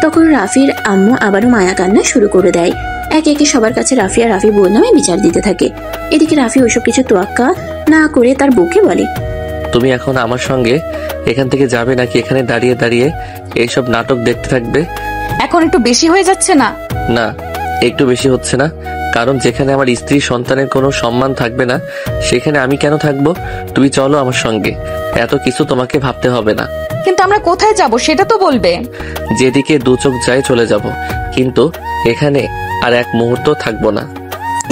তখন রাফির আম্মু আবারও মায়া কান্না শুরু করে দেয়। একে একে সবার কাছে রাফি আর রাফি বউর নামে বিচার দিতে থাকে। এদিকে রাফি ওইসব কিছু তোয়াক্কা না করে তার বউকে বলে, তুমি এখন আমার সঙ্গে এখান থেকে যাবে নাকি এখানে দাঁড়িয়ে দাঁড়িয়ে এইসব নাটক দেখতে থাকবে? এখন একটু বেশি হয়ে যাচ্ছে না? না, একটু বেশি হচ্ছে না, কারণ যেখানে আমার স্ত্রী সন্তানের কোনো সম্মান থাকবে না সেখানে আমি কেন থাকবো? তুমি চলো আমার সঙ্গে, এত কিছু তোমাকে ভাবতে হবে না। কিন্তু আমরা কোথায় যাব সেটা তো বলবে। যেদিকে দু চোখ যায় চলে যাব, কিন্তু এখানে আর এক মুহূর্ত থাকবো না।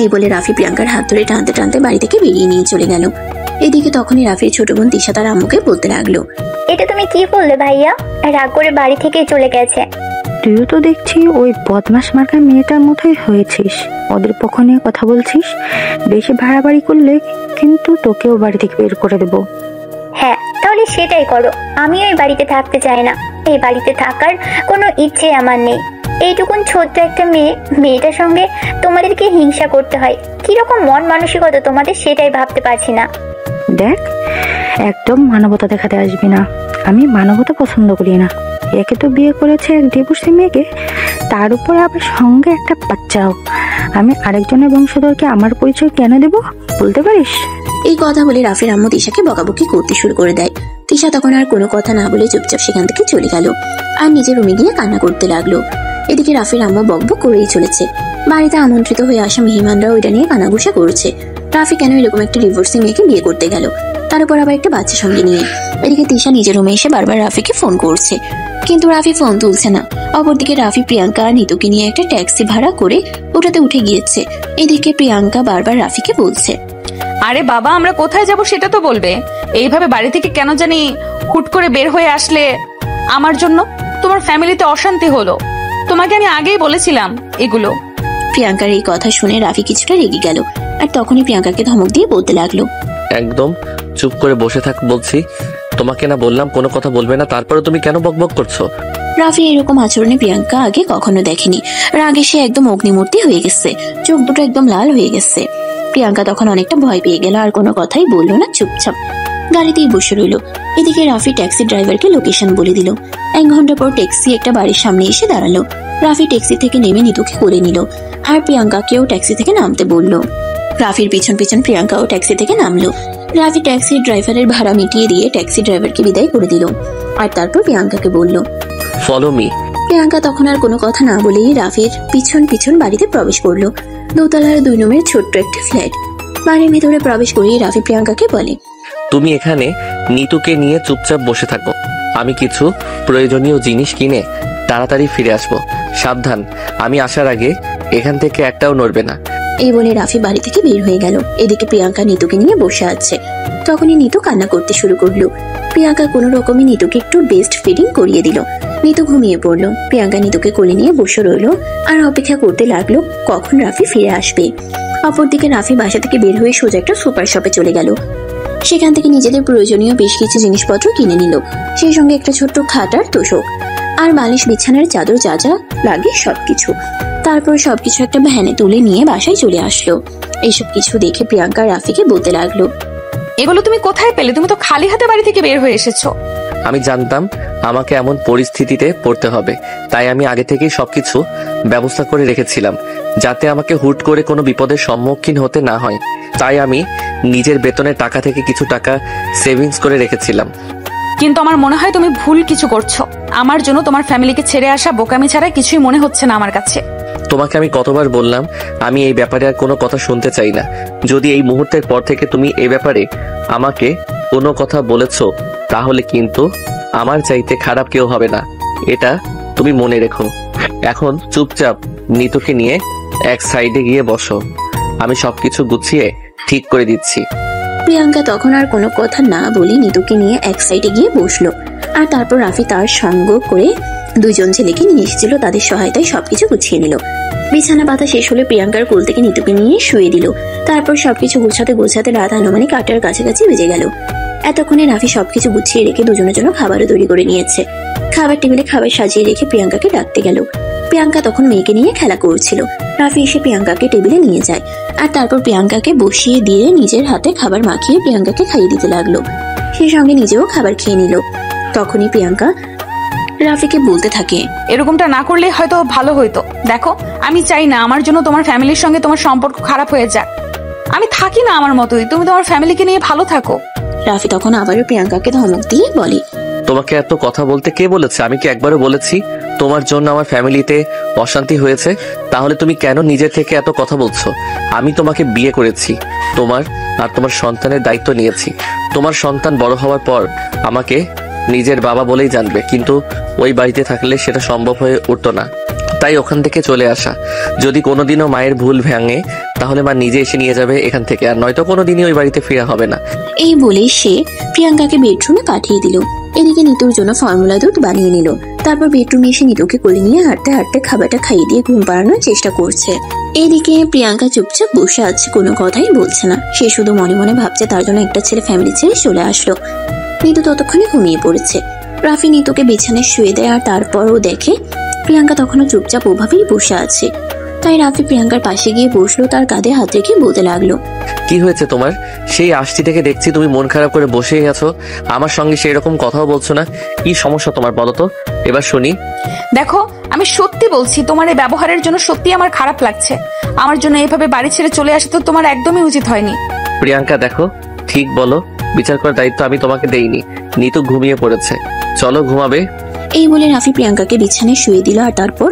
এই বলে রাফি প্রিয়াঙ্কার হাত ধরে টানতে টানতে বাড়ি থেকে বেরিয়ে নিয়ে চলে গেল। এদিকে তখনই রাফির ছোট বোন তিশা তার আম্মুকে বলতে লাগলো, এটা তুমি কি করলে ভাইয়া? রাগ করে বাড়ি থেকে চলে গেছে। তুইও তো দেখছি ওই বদমাস মার্কা মেয়েটার মতোই হয়েছিস। ওদের পক্ষ নিয়ে কথা বলছিস। বেশি বাড়াবাড়ি করলে কিন্তু তোকেও বাড়ি থেকে বের করে দেবো। হ্যাঁ, তাহলে সেটাই করো। আমি এই বাড়িতে থাকতে চাই না। এই বাড়িতে থাকার কোনো ইচ্ছে আমার নেই। এইটুকুন ছোট্ট একটা মেয়েটার সঙ্গে তোমাদেরকে হিংসা করতে হয়। কিরকম মন মানসিকতা তোমাদের সেটাই ভাবতে পারছি না। দেখ, একদম মানবতা দেখাতে আসবি না। আমি মানবতা পছন্দ করি না। একে তো বিয়ে করেছে এক ডিভোর্সি মেয়েকে, তার উপরে আবার সঙ্গে একটা বাচ্চাও। আমি আরেকজনের বংশধরকে আমার পরিচয় কেন দেব বলতে পারিস? এই কথা বলে রাফির আম্মু তিশাকে বকাবকি করতে শুরু করে দেয়। তিশা তখন আর কোনো কথা না বলে চুপচাপ সেখান থেকে চলে গেল আর নিজের রুমে গিয়ে কান্না করতে লাগলো। এদিকে রাফির আম্মু বকবক করেই চলেছে। বাড়িতে আমন্ত্রিত হয়ে আসা মেহমানরা ওইটা নিয়ে কানাঘুষা করছে। রাফি কেন এরকম একটা ডিভোর্সি মেয়েকে বিয়ে করতে গেল, তার উপর আবার একটা বাচ্চা সঙ্গে নিয়ে। এদিকে তিশা নিজের রুমে এসে বারবার রাফিকে ফোন করছে, কিন্তু রাফি ফোন তুলছে না। অপরদিকে রাফি প্রিয়াঙ্কা আর নিতুকে নিয়ে একটা ট্যাক্সি ভাড়া করে ওটাতে উঠে গিয়েছে। এদিকে প্রিয়াঙ্কা বারবার রাফিকে বলছে, আরে বাবা আমরা কোথায় যাব সেটা তো বলবে। এইভাবে বাড়ি থেকে কেন জানি হুট করে বের হয়ে আসলে আমার জন্য তোমার ফ্যামিলিতে অশান্তি হলো। তোমাকে আমি আগেই বলেছিলাম এগুলো। প্রিয়াঙ্কার এই কথা শুনে রাফি কিছুটা রেগে গেল আর তখনই প্রিয়াঙ্কাকে ধমক দিয়ে বলতে লাগলো, একদম চুপ করে বসে থাক বলছি। তোমাকে না বললাম কোনো কথা বলবে না, তারপরে তুমি কেন বকবক করছো? রাফি এরকম আচরণে প্রিয়াঙ্কা আগে কখনো দেখেনি। রাগে সে একদম অগ্নিমূর্তি হয়ে গেছে, চোখ দুটো একদম লাল হয়ে গেছে। প্রিয়াঙ্কা তখন অনেকটা ভয় পেয়ে গেল আর কোনো কথাই বললো না, চুপচাপ গাড়িতেই বসে রইল। এদিকে রাফি ট্যাক্সি ড্রাইভারকে লোকেশন বলে দিল। 1 ঘন্টা পর ট্যাক্সি একটা বাড়ির সামনে এসে দাঁড়ালো। রাফি ট্যাক্সি থেকে নেমে নিতুকে কোলে নিল আর প্রিয়াঙ্কাকেও ট্যাক্সি থেকে নামতে বলল। রাফির পিছন পিছন প্রিয়াঙ্কাও ট্যাক্সি থেকে নামলো। রাফি ট্যাক্সি ড্রাইভারের ভাড়া মিটিয়ে দিয়ে ট্যাক্সি ড্রাইভারকে বিদায় করে দিল আর তারপর প্রিয়াঙ্কাকে বলল, ফলো মি। প্রিয়াঙ্কা তখন আর কোনো কথা না বলেই রাফির পিছন পিছন বাড়িতে প্রবেশ করলো। 2 তলার 2 রুমের ছোট্ট একটা ফ্ল্যাট। বাড়ির ভিতরে প্রবেশ করেই রাফি প্রিয়াঙ্কাকে বলে, তুমি এখানে নিতুকে নিয়ে চুপচাপ বসে থাকো, আমি কিছু প্রয়োজনীয় জিনিস কিনে তাড়াতাড়ি ফিরে আসবো। সাবধান, আমি আসার আগে এখান থেকে একটাও নড়বে না। এই বলে রাফি বাড়ি থেকে বের হয়ে গেল। এদিকে প্রিয়াঙ্কা নিতুকে নিয়ে বসে আছে। তখনই নিতু কান্না করতে শুরু করলো। প্রিয়াঙ্কা কোনো রকমে নিতুকে একটু বেস্ট ফিডিং করিয়ে দিল। নিতু ঘুমিয়ে পড়লো। প্রিয়াঙ্কা নিতুকে কোলে নিয়ে বসে রইলো আর অপেক্ষা করতে লাগলো কখন রাফি ফিরে আসবে। অপরদিকে রাফি বাসা থেকে বের হয়ে সোজা একটা সুপার শপে চলে গেল। সেখান থেকে নিজেদের প্রয়োজনীয় বেশ কিছু জিনিসপত্র কিনে নিল, সেই সঙ্গে একটা ছোট্ট খাট আর তোষক আর বালিশ বিছানার চাদর যা যা লাগে সবকিছু। তারপর সবকিছু একটা ভ্যানে তুলে নিয়ে বাসায় চলে আসলো। এইসব কিছু দেখে প্রিয়াঙ্কা রাফিকে বলতে লাগলো, এগুলো তুমি কোথায় পেলে? তুমি তো খালি হাতে বাড়ি থেকে বের হয়ে এসেছো। আমি জানতাম আমাকে এমন পরিস্থিতিতে পড়তে হবে, তাই আমি আগে থেকেই সবকিছু ব্যবস্থা করে রেখেছিলাম যাতে আমাকে হুট করে কোনো বিপদের সম্মুখীন হতে না হয়। তাই আমি নিজের বেতনের টাকা থেকে কিছু টাকা সেভিংস করে রেখেছিলাম। কিন্তু আমার মনে হয় তুমি ভুল কিছু করছো। আমার জন্য তোমার ফ্যামিলিকে ছেড়ে আসা বোকামি ছাড়া কিছুই মনে হচ্ছে না আমার কাছে। তোমাকে আমি কতবার বললাম আমি এই ব্যাপারে আর কোনো কথা শুনতে চাই না। যদি এই মুহূর্তের পর থেকে তুমি এই ব্যাপারে আমাকে কোনো কথা বলেছো তাহলে কিন্তু আমার চাইতে খারাপ কেউ হবে না, এটা তুমি মনে রেখো। এখন চুপচাপ নিতুকে নিয়ে এক সাইডে গিয়ে বসো, আমি সবকিছু গুছিয়ে ঠিক করে দিচ্ছি। প্রিয়াঙ্কা তখন আর কোনো কথা না বলে নিতুকে নিয়ে এক সাইডে গিয়ে বসলো আর তারপর রাফি তার সঙ্গ করে 2 ছেলেকে নিয়ে এসেছিল, তাদের সহায়তায় সবকিছু গুছিয়ে নিল। বিছানা পাতা শেষ হলে প্রিয়াঙ্কার কোল থেকে নিতুকে নিয়ে শুয়ে দিল। তারপর সবকিছু গোছাতে গোছাতে রাত আনুমানিক 8টার কাছাকাছি বেজে গেল। এতক্ষণে রাফি সবকিছু গুছিয়ে রেখে দুজনের জন্য খাবারও তৈরি করে নিয়েছে। খাবার টেবিলে খাবার সাজিয়ে রেখে প্রিয়াঙ্কাকে ডাকতে গেল। প্রিয়াঙ্কা তখন মেয়েকে নিয়ে খেলা করছিল। রাফি এসে প্রিয়াঙ্কাকে টেবিলে নিয়ে যায় আর তারপর প্রিয়াঙ্কাকে বসিয়ে দিয়ে নিজের হাতে খাবার মাখিয়ে প্রিয়াঙ্কাকে খাইয়ে দিতে লাগলো। সেই সঙ্গে নিজেও খাবার খেয়ে নিল। তখনই প্রিয়াঙ্কা রাফিকে বলতে থাকে, এরকমটা না করলে হয়তো ভালো হইতো। দেখো, আমি চাই না আমার জন্য তোমার ফ্যামিলির সঙ্গে তোমার সম্পর্ক খারাপ হয়ে যাক। আমি থাকি না আমার মতোই, তুমি তোমার ফ্যামিলিকে নিয়ে ভালো থাকো। রাফি তখন আবারও প্রিয়াঙ্কাকে ধমক দিয়ে বলে, তোমাকে এত কথা বলতে কে বলেছে? আমি কি একবারও বলেছি তোমার জন্য আমার ফ্যামিলিতে অশান্তি হয়েছে? তাহলে তুমি কেন নিজের থেকে এত কথা বলছো? আমি তোমাকে বিয়ে করেছি, তোমার আর তোমার সন্তানের দায়িত্ব নিয়েছি। তোমার সন্তান বড় হওয়ার পর আমাকে নিজের বাবা বলেই জানবে, কিন্তু ওই বাড়িতে থাকলে সেটা সম্ভব হয়ে উঠতো না। তাই ওখান থেকে চলে আসা। যদি কোনোদিনও মায়ের ভুল ভাঙে তাহলে মা নিজে এসে নিয়ে যাবে এখান থেকে, আর নয়তো কোনোদিনই ওই বাড়িতে ফিরে হবে না। এই বলে সে প্রিয়াঙ্কাকে বেডরুমে পাঠিয়ে দিল। এদিকে নিতুর জন্য ফর্মুলা দুধ বানিয়ে নিল। তারপর বেডরুমে এসে নিতুকে কোলে নিয়ে হাঁটতে হাঁটতে খাবারটা খাইয়ে দিয়ে ঘুম পাড়ানোর চেষ্টা করছে। এদিকে প্রিয়াঙ্কা চুপচাপ বসে আছে, কোনো কথাই বলছে না। সে শুধু মনে মনে ভাবছে তার জন্য একটা ছেলে ফ্যামিলি ছেড়ে চলে আসলো। নিতু ততক্ষণে ঘুমিয়ে পড়েছে। রাফি নিতুকে বিছানায় শুয়ে দেয় আর তারপরও দেখে প্রিয়াঙ্কা তখনও চুপচাপ ওভাবেই বসে আছে। তাই রাফি প্রিয়াঙ্কার পাশে গিয়ে বসলো, তার কাঁধে হাত রেখে বলতে লাগলো, কি হয়েছে তোমার? সেই আসছি থেকে দেখছি তুমি মন খারাপ করে বসেই আছো, আমার সঙ্গে সেই রকম কথাও বলছো না। কি সমস্যা তোমার বলো তো, এবার শুনি। দেখো, আমি সত্যি বলছি, তোমার এই ব্যবহারের জন্য সত্যি আমার খারাপ লাগছে। আমার জন্য এভাবে বাড়ি ছেড়ে চলে আসা তো তোমার একদমই উচিত হয়নি। প্রিয়াঙ্কা দেখো, ঠিক বলো, বিচার করার দায়িত্ব আমি তোমাকে দেইনি। নিতু ঘুমিয়ে পড়েছে, চলো ঘুমাবে। এই বলে রাফি প্রিয়াঙ্কাকে বিছানায় শুয়ে দিল আর তারপর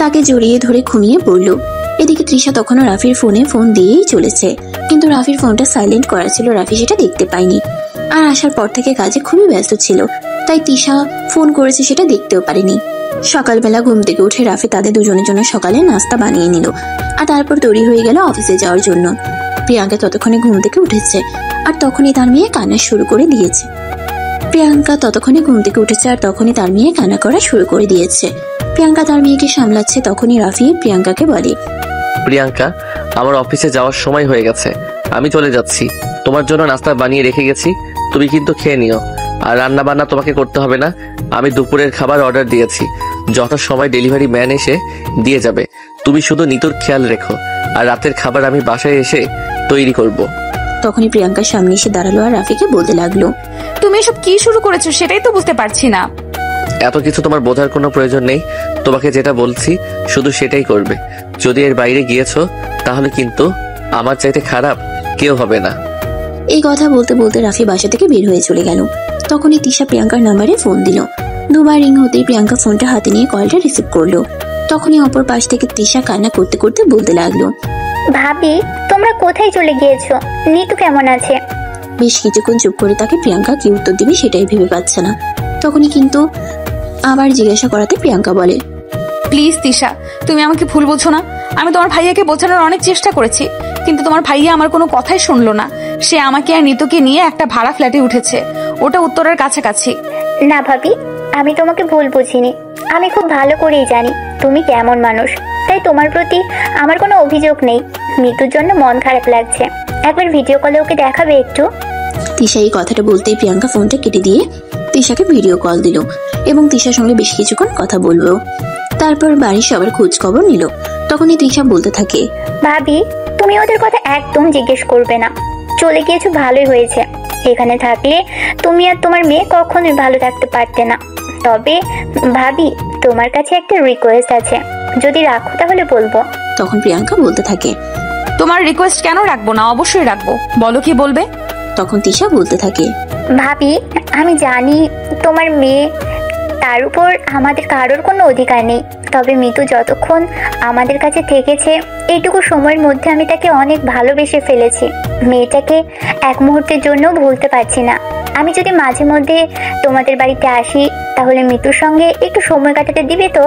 তাকে জড়িয়ে ধরে ঘুমিয়ে পড়লো। এদিকে তৃষা তখনও রাফির ফোনে ফোন দিয়েই চলেছে, কিন্তু রাফির ফোনটা সাইলেন্ট করা ছিল। রাফি সেটা দেখতে পায়নি আর আসার পর থেকে কাজে খুবই ব্যস্ত ছিল, তাই তৃষা ফোন করেছে সেটা দেখতেও পারেনি। সকালবেলা ঘুম থেকে উঠে রাফি তাদের দুজনের জন্য সকালে নাস্তা বানিয়ে নিল আর তারপর তৈরি হয়ে গেল অফিসে যাওয়ার জন্য। প্রিয়াঙ্কা ততক্ষণে ঘুম থেকে উঠেছে আর তখনই তার মেয়ে কান্না শুরু করে দিয়েছে। প্রিয়াঙ্কা ততক্ষণে ঘুম থেকে উঠেছে আর তখনই তার মেয়ে কান্না করা শুরু করে দিয়েছে। প্রিয়াঙ্কা তার মেয়েকে সামলাচ্ছে। তখনই রাফি প্রিয়াঙ্কাকে বলে, প্রিয়াঙ্কা, আমার অফিসে যাওয়ার সময় হয়ে গেছে, আমি চলে যাচ্ছি। তোমার জন্য নাস্তা বানিয়ে রেখে গেছি, তুমি কিন্তু খেয়ে নিও। আর রান্না বান্না তোমাকে করতে হবে না, আমি দুপুরের খাবার অর্ডার দিয়েছি, যথাসময় ডেলিভারি ম্যান এসে দিয়ে যাবে। তুমি শুধু নিতুর খেয়াল রেখো, আর রাতের খাবার আমি বাসায় এসে তৈরি করব। তখনই প্রিয়াঙ্কার সামনে এসে দাঁড়ালো আর রাফিকে বলতে লাগলো, তুমি এসব কি শুরু করেছো সেটাই তো বুঝতে পারছি না। এত কিছু তোমার বোঝার কোনো প্রয়োজন নেই। তোমাকে যেটা বলছি শুধু সেটাই করবে। যদি এর বাইরে গিয়েছো তাহলে কিন্তু আমার চাইতে খারাপ কেউ হবে না। এই কথা বলতে বলতে রাফি বাসা থেকে বের হয়ে চলে গেল। তখনই তিশা প্রিয়াঙ্কার নাম্বারে ফোন দিল। দুবার রিং হতেই প্রিয়াঙ্কা ফোনটা হাতে নিয়ে কলটা রিসিভ করলো। তখনই অপর পাশ থেকে তিশা কান্না করতে করতে বলতে লাগলো, ভাবি তোমরা কোথায় চলে গিয়েছো? নিতু কেমন আছে? বেশ কিছুক্ষণ চুপ করে তাকে প্রিয়াঙ্কা কি উত্তর দিবে সেটাই ভেবে পাচ্ছে না। তখনই কিন্তু আবার জিজ্ঞাসা করাতে প্রিয়াঙ্কা বলে, প্লিজ তিশা, তুমি আমাকে ভুল বোঝো না। আমি তোমার ভাইয়াকে বোঝানোর অনেক চেষ্টা করেছি, কিন্তু তোমার ভাইয়া আমার কোনো কথাই শুনলো না। সে আমাকে আর নিতুকে নিয়ে একটা ভাড়া ফ্ল্যাটে উঠেছে, ওটা উত্তরের কাছাকাছি। না ভাবি, আমি তোমাকে ভুল বুঝিনি। আমি খুব ভালো করেই জানি তুমি কেমন মানুষ, তাই তোমার প্রতি আমার কোনো অভিযোগ নেই। নিতুর জন্য মন খারাপ লাগছে, একবার ভিডিও কলে ওকে দেখাবে একটু? তিশা এই কথাটা বলতেই প্রিয়াঙ্কা ফোনটা কেটে দিয়ে তিশাকে ভিডিও কল দিল এবং তিশার সঙ্গে বেশ কিছুক্ষণ কথা বলবো। তারপর বাড়ির সবার খোঁজ খবর নিল। তখনই তিশা বলতে থাকে, ভাবি তুমি ওদের কথা একদম জিজ্ঞেস করবে না। চলে গিয়েছো ভালোই হয়েছে। এখানে থাকলে তুমি আর তোমার মেয়ে কখনোই ভালো থাকতে পারতে না। তবে ভাবি তোমার কাছে একটা রিকোয়েস্ট আছে, যদি রাখো তাহলে বলবো। তখন প্রিয়াঙ্কা বলতে থাকে, তোমার রিকোয়েস্ট কেন রাখবো না, অবশ্যই রাখবো, বলো কি বলবে। তখন তিশা বলতে থাকে, ভাবি আমি জানি তোমার মেয়ে, তার উপর আমাদের কারোর কোনো অধিকার নেই। তবে মিতু যতক্ষণ আমাদের কাছে থেকেছে, এইটুকু সময়ের মধ্যে আমি তাকে অনেক ভালোবেসে ফেলেছি। মেয়েটাকে এক মুহূর্তের জন্য ভুলতে পারছি না। আমি যদি মাঝে মধ্যে তোমাদের বাড়িতে আসি তাহলে মিতুর সঙ্গে একটু সময় কাটাতে দিবে তো?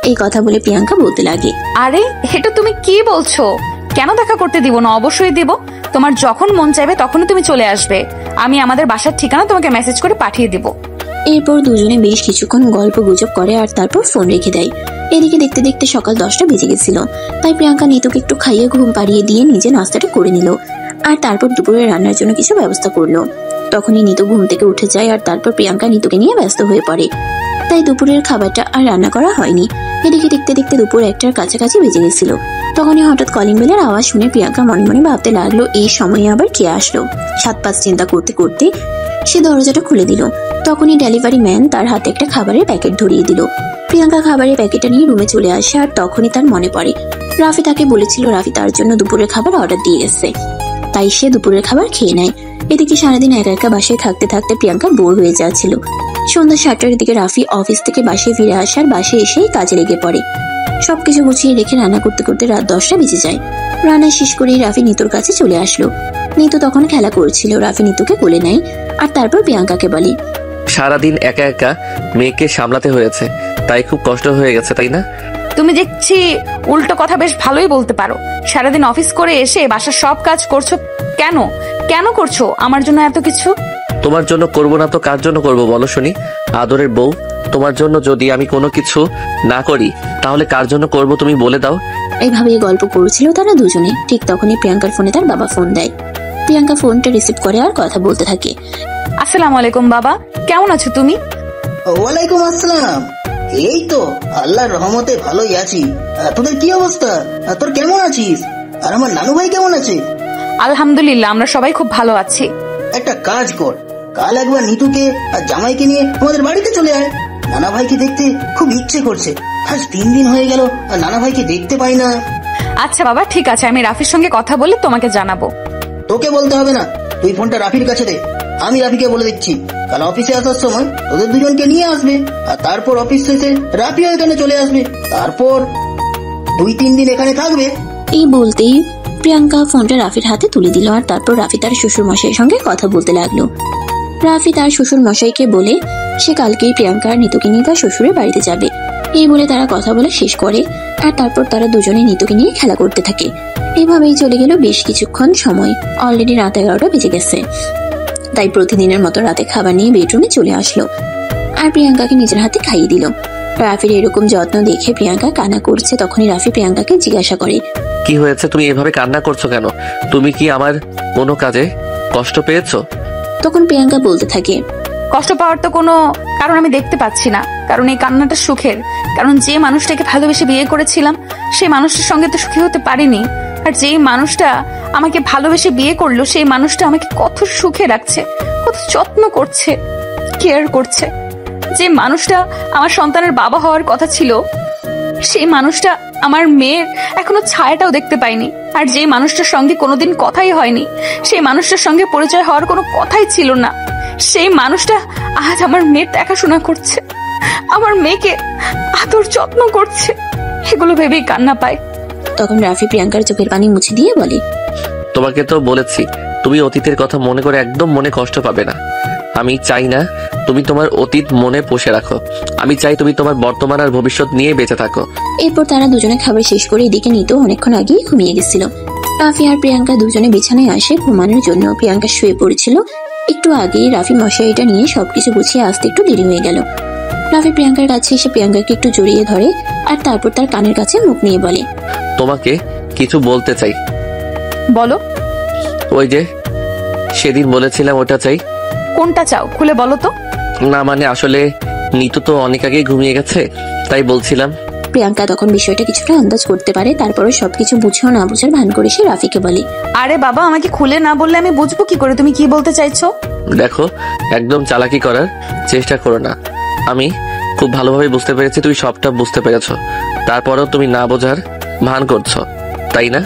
এই কথা বলে প্রিয়াঙ্কা বলতে লাগে, আরে এটা তুমি কি বলছো? কেন দেখা করতে দিব না? অবশ্যই দিব। তোমার যখন মন চাইবে তখনই তুমি চলে আসবে। আমি আমাদের বাসার ঠিকানা তোমাকে মেসেজ করে পাঠিয়ে দিব। এরপর দুজনে বেশ কিছুক্ষণ গল্প গুজব করে আর তারপর ফোন রেখে দেয়। এদিকে দেখতে দেখতে সকাল 10টা বেজে গেছিল। তাই প্রিয়াঙ্কা নিতুকে একটু খাইয়ে ঘুম পাড়িয়ে দিয়ে নিজে নাস্তাটা করে নিল আর তারপর দুপুরে রান্নার জন্য কিছু ব্যবস্থা করলো। তখনই নিতু ঘুম থেকে উঠে যায় আর তারপর প্রিয়াঙ্কা নিতুকে নিয়ে ব্যস্ত হয়ে পড়ে। তাই দুপুরের খাবারটা আর রান্না করা হয়নি। এদিকে দেখতে দেখতে দুপুর 1টার কাছাকাছি বেজে গেছিল। তখনই হঠাৎ কলিং বেলের আওয়াজ শুনে প্রিয়াঙ্কা মনে মনে ভাবতে লাগলো, এই সময়ে আবার কে আসলো। 7-5 চিন্তা করতে করতে সে দরজাটা খুলে দিল। তখনই ডেলিভারি ম্যান তার হাতে একটা খাবারের প্যাকেট ধরিয়ে দিল। প্রিয়াঙ্কা খাবারের প্যাকেটটা নিয়ে রুমে চলে আসে আর তখনই তার মনে পড়ে রাফি তাকে বলেছিল রাফি তার জন্য দুপুরের খাবার অর্ডার দিয়ে গেছে। তাই সে দুপুরের খাবার খেয়ে নেয়। এদিকে সারাদিন একা একা বাসায় থাকতে থাকতে প্রিয়াঙ্কা বোর হয়ে যাচ্ছিল। সন্ধ্যা 7টার দিকে রাফি অফিস থেকে বাসায় ফিরে আসার বাসায় এসেই কাজে লেগে পড়ে। সবকিছু গুছিয়ে রেখে রান্না করতে করতে রাত 10টা বেজে যায়। রান্না শেষ করেই রাফি নিতুর কাছে চলে আসলো। নিতু তখন খেলা করছিল। রাফি নিতুকে কোলে নেয় আর তারপর প্রিয়াঙ্কাকে বলে, সারাদিন একা একা মেয়েকে সামলাতে হয়েছে, তাই খুব কষ্ট হয়ে গেছে, তাই না? তুমি দেখছি উল্টো কথা বেশ ভালোই বলতে পারো। সারাদিন অফিস করে এসে বাসার সব কাজ করছো কেন? কেন করছো আমার জন্য এত কিছু? তোমার জন্য করব না তো কার জন্য করব বলো শুনি? আদরের বউ, তোমার জন্য যদি আমি কোনো কিছু না করি তাহলে কার জন্য করব তুমি বলে দাও। এইভাবেই গল্প করছিল তারা দুজনে। ঠিক তখনই প্রিয়াঙ্কার ফোনে তার বাবা ফোন দেয়। প্রিয়াঙ্কা ফোনটা রিসিভ করে আর কথা বলতে থাকে। আসসালামু আলাইকুম বাবা, কেমন আছো তুমি? ওয়ালাইকুম আসসালাম। এই তো আল্লাহর রহমতে ভালোই আছি। তোদের কি অবস্থা? তোর কেমন আছিস? আর আমার নানু ভাই কেমন আছে? আলহামদুলিল্লাহ, আমরা সবাই খুব ভালো আছি। একটা কাজ কর, কাল একবার নিতুকে আর জামাইকে নিয়ে আমাদের বাড়িতে চলে আয়। নানা ভাইকে দেখতে খুব ইচ্ছে করছে। আজ 3 দিন হয়ে গেল আর নানা ভাইকে দেখতে পাই না। আচ্ছা বাবা, ঠিক আছে, আমি রাফির সঙ্গে কথা বলে তোমাকে জানাবো। তোকে বলতে হবে না, তুই ফোনটা রাফির কাছে দে। আমি রাফিকে বলে দিচ্ছি কাল অফিসে আসার সময় তোদের দুজনকে নিয়ে আসবে আর তারপর অফিস শেষে রাফিও এখানে চলে আসবে। তারপর 2-3 দিন এখানে থাকবে। এই বলতেই প্রিয়াঙ্কা ফোনটা রাফির হাতে তুলে দিল আর তারপর রাফি তার শ্বশুর মশাইয়ের সঙ্গে কথা বলতে লাগলো। রাফি তার শ্বশুর মশাইকে বলে সে কালকেই প্রিয়াঙ্কা আর নিতুকে নিয়ে তার শ্বশুরের বাড়িতে যাবে। এই বলে তারা কথা বলে শেষ করে আর তারপর তারা দুজনে নিতুকে নিয়ে খেলা করতে থাকে। এইভাবেই চলে গেল বেশ কিছুক্ষণ সময়। অলরেডি রাত 11টা বেজে গেছে। তাই প্রতিদিনের মতো রাতে খাবার নিয়ে বেডরুমে চলে আসলো আর প্রিয়াঙ্কাকে নিজের হাতে খাইয়ে দিল। রাফির এরকম যত্ন দেখে প্রিয়াঙ্কা কান্না করছে। তখনই রাফি প্রিয়াঙ্কাকে জিজ্ঞাসা করে, কি হয়েছে? তুমি এভাবে কান্না করছো কেন? তুমি কি আমার কোনো কাজে কষ্ট পেয়েছো? তখন প্রিয়াঙ্কা বলতে থাকে, কষ্ট পাওয়ার তো কোনো কারণ আমি দেখতে পাচ্ছি না, কারণ এই কান্নাটা সুখের। কারণ যে মানুষটাকে ভালোবেসে বিয়ে করেছিলাম সেই মানুষটার সঙ্গে তো সুখী হতে পারিনি। আর যেই মানুষটা আমাকে ভালোবেসে বিয়ে করলো সেই মানুষটা আমাকে কত সুখে রাখছে, কত যত্ন করছে, কেয়ার করছে। যে মানুষটা আমার সন্তানের বাবা হওয়ার কথা ছিল সেই মানুষটা আমার মেয়ের এখনো ছায়াটাও দেখতে পাইনি। আর যে মানুষটার সঙ্গে কোনোদিন কথাই হয়নি, সেই মানুষটার সঙ্গে পরিচয় হওয়ার কোনো কথাই ছিল না, সেই মানুষটা আজ আমার মেয়ের দেখাশোনা করছে, আমার মেয়েকে আদর যত্ন করছে। এগুলো ভেবেই কান্না পায়। তখন রাফি প্রিয়াঙ্কার চোখের পানি মুছে দিয়ে বলে, তোমাকে তো বলেছি তুমি অতীতের কথা মনে করে একদম মনে কষ্ট পাবে না। আমি চাই না তুমি তোমার অতীত মনে পুষে রাখো, আমি চাই তুমি তোমার বর্তমান আর ভবিষ্যৎ নিয়ে বেঁচে থাকো। এরপর তারা দুজনে খাবার শেষ করে এদিকে নিতু অনেকক্ষণ আগেই ঘুমিয়ে গেছিল। রাফি আর প্রিয়াঙ্কা দুজনে বিছানায় আসে ঘুমানোর জন্য। প্রিয়াঙ্কা শুয়ে পড়েছিল। একটু আগেই রাফি মশারিটা নিয়ে সবকিছু গুছিয়ে আসতে একটু দেরি হয়ে গেল। রাফি প্রিয়াঙ্কার কাছে এসে প্রিয়াঙ্কাকে একটু জড়িয়ে ধরে আর তারপর তার কানের কাছে মুখ নিয়ে বলে, তোমাকে কিছু বলতে চাই। বলো। ওই যে সেদিন বলেছিলাম ওটা চাই। কোনটা চাও খুলে বলো তো। না মানে আসলে নিতু তো অনেক আগেই ঘুমিয়ে গেছে, তাই বলছিলাম। প্রিয়াঙ্কা তখন বিষয়টা কিছুটা আন্দাজ করতে পারে, তারপরে সবকিছু বুঝেও না বুঝার ভান করে সে রাফিকে বলে, আরে বাবা, আমাকে খুলে না বললে আমি বুঝবো কি করে তুমি কি বলতে চাইছো? দেখো, একদম চালাকি করার চেষ্টা করো না। আমি খুব ভালোভাবে বুঝতে পেরেছি তুমি সবটা বুঝতে পেরেছো, তারপরেও তুমি না বোঝার ভান করছো, তাই না?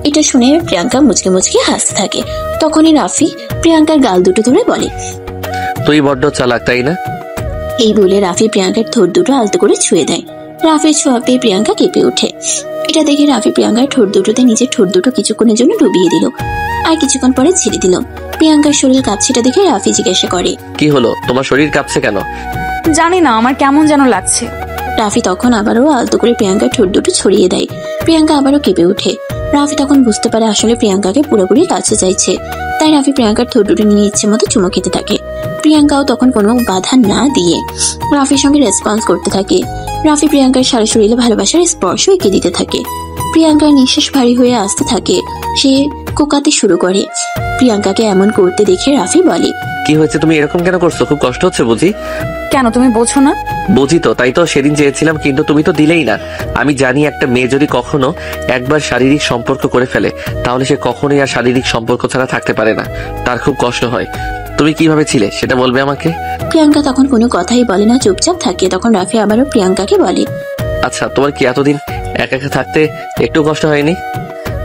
এটা শুনে প্রিয়াঙ্কা মুচকে মুচকে হাসতে থাকে। তখনই রাফি প্রিয়াঙ্কার গাল দুটো ধরে বলে, তুই বড্ড চালাক, তাই না? এই বলে রাফি প্রিয়াঙ্কার ঠোঁট দুটো আলতো করে ছুঁয়ে দেয়। রাফির ছোঁয়া পেয়ে প্রিয়াঙ্কা কেঁপে ওঠে। এটা দেখে রাফি প্রিয়াঙ্কার ঠোঁট দুটোতে নিজের ঠোঁট দুটো কিছুক্ষণের জন্য ডুবিয়ে দিল আর কিছুক্ষণ পরে ছেড়ে দিল। প্রিয়াঙ্কার শরীর কাঁপছেটা দেখে রাফি জিজ্ঞাসা করে, কি হলো, তোমার শরীর কাঁপছে কেন? জানি না, আমার কেমন যেন লাগছে। রাফি তখন আবারও আলতো করে প্রিয়াঙ্কার ঠোঁট দুটো ছড়িয়ে দেয়। প্রিয়াঙ্কা আবারও কেঁপে ওঠে। রাফি তখন বুঝতে পারে আসলে প্রিয়াঙ্কাকে পুরোপুরি কাছে চাইছে, তাই রাফি প্রিয়াঙ্কার ঠোঁট দুটো নিয়ে ইচ্ছে মতো চুমো খেতে থাকে। প্রিয়াঙ্কাও তখন কোনো বাধা না দিয়ে রাফির সঙ্গে রেসপন্স করতে থাকে। রাফি প্রিয়াঙ্কার সারা শরীরে ভালোবাসার স্পর্শ এঁকে দিতে থাকে। প্রিয়াঙ্কার নিঃশ্বাস ভারী হয়ে আসতে থাকে। সে কোকাতে শুরু করে। প্রিয়াঙ্কাকে এমন করতে দেখে রাফি বলে, কি হয়েছে, তুমি এরকম কেন করছো? খুব কষ্ট হচ্ছে বুঝি? কেন, তুমি বোঝো না? বুঝি তো, তাই তো সেদিন চেয়েছিলাম কিন্তু তুমি তো দিলেই না। আমি জানি একটা মেয়ে যদি কখনো একবার শারীরিক সম্পর্ক করে ফেলে তাহলে সে কখনোই আর শারীরিক সম্পর্ক ছাড়া থাকতে পারে না, তার খুব কষ্ট হয়। তুমি কিভাবে ছিলে সেটা বলবে আমাকে? প্রিয়াঙ্কা তখন কোনো কথাই বলে না, চুপচাপ থাকে। তখন রাফি আবারও প্রিয়াঙ্কাকে বলে, আচ্ছা, তোমার কি এতদিন একা একা থাকতে একটু কষ্ট হয়নি?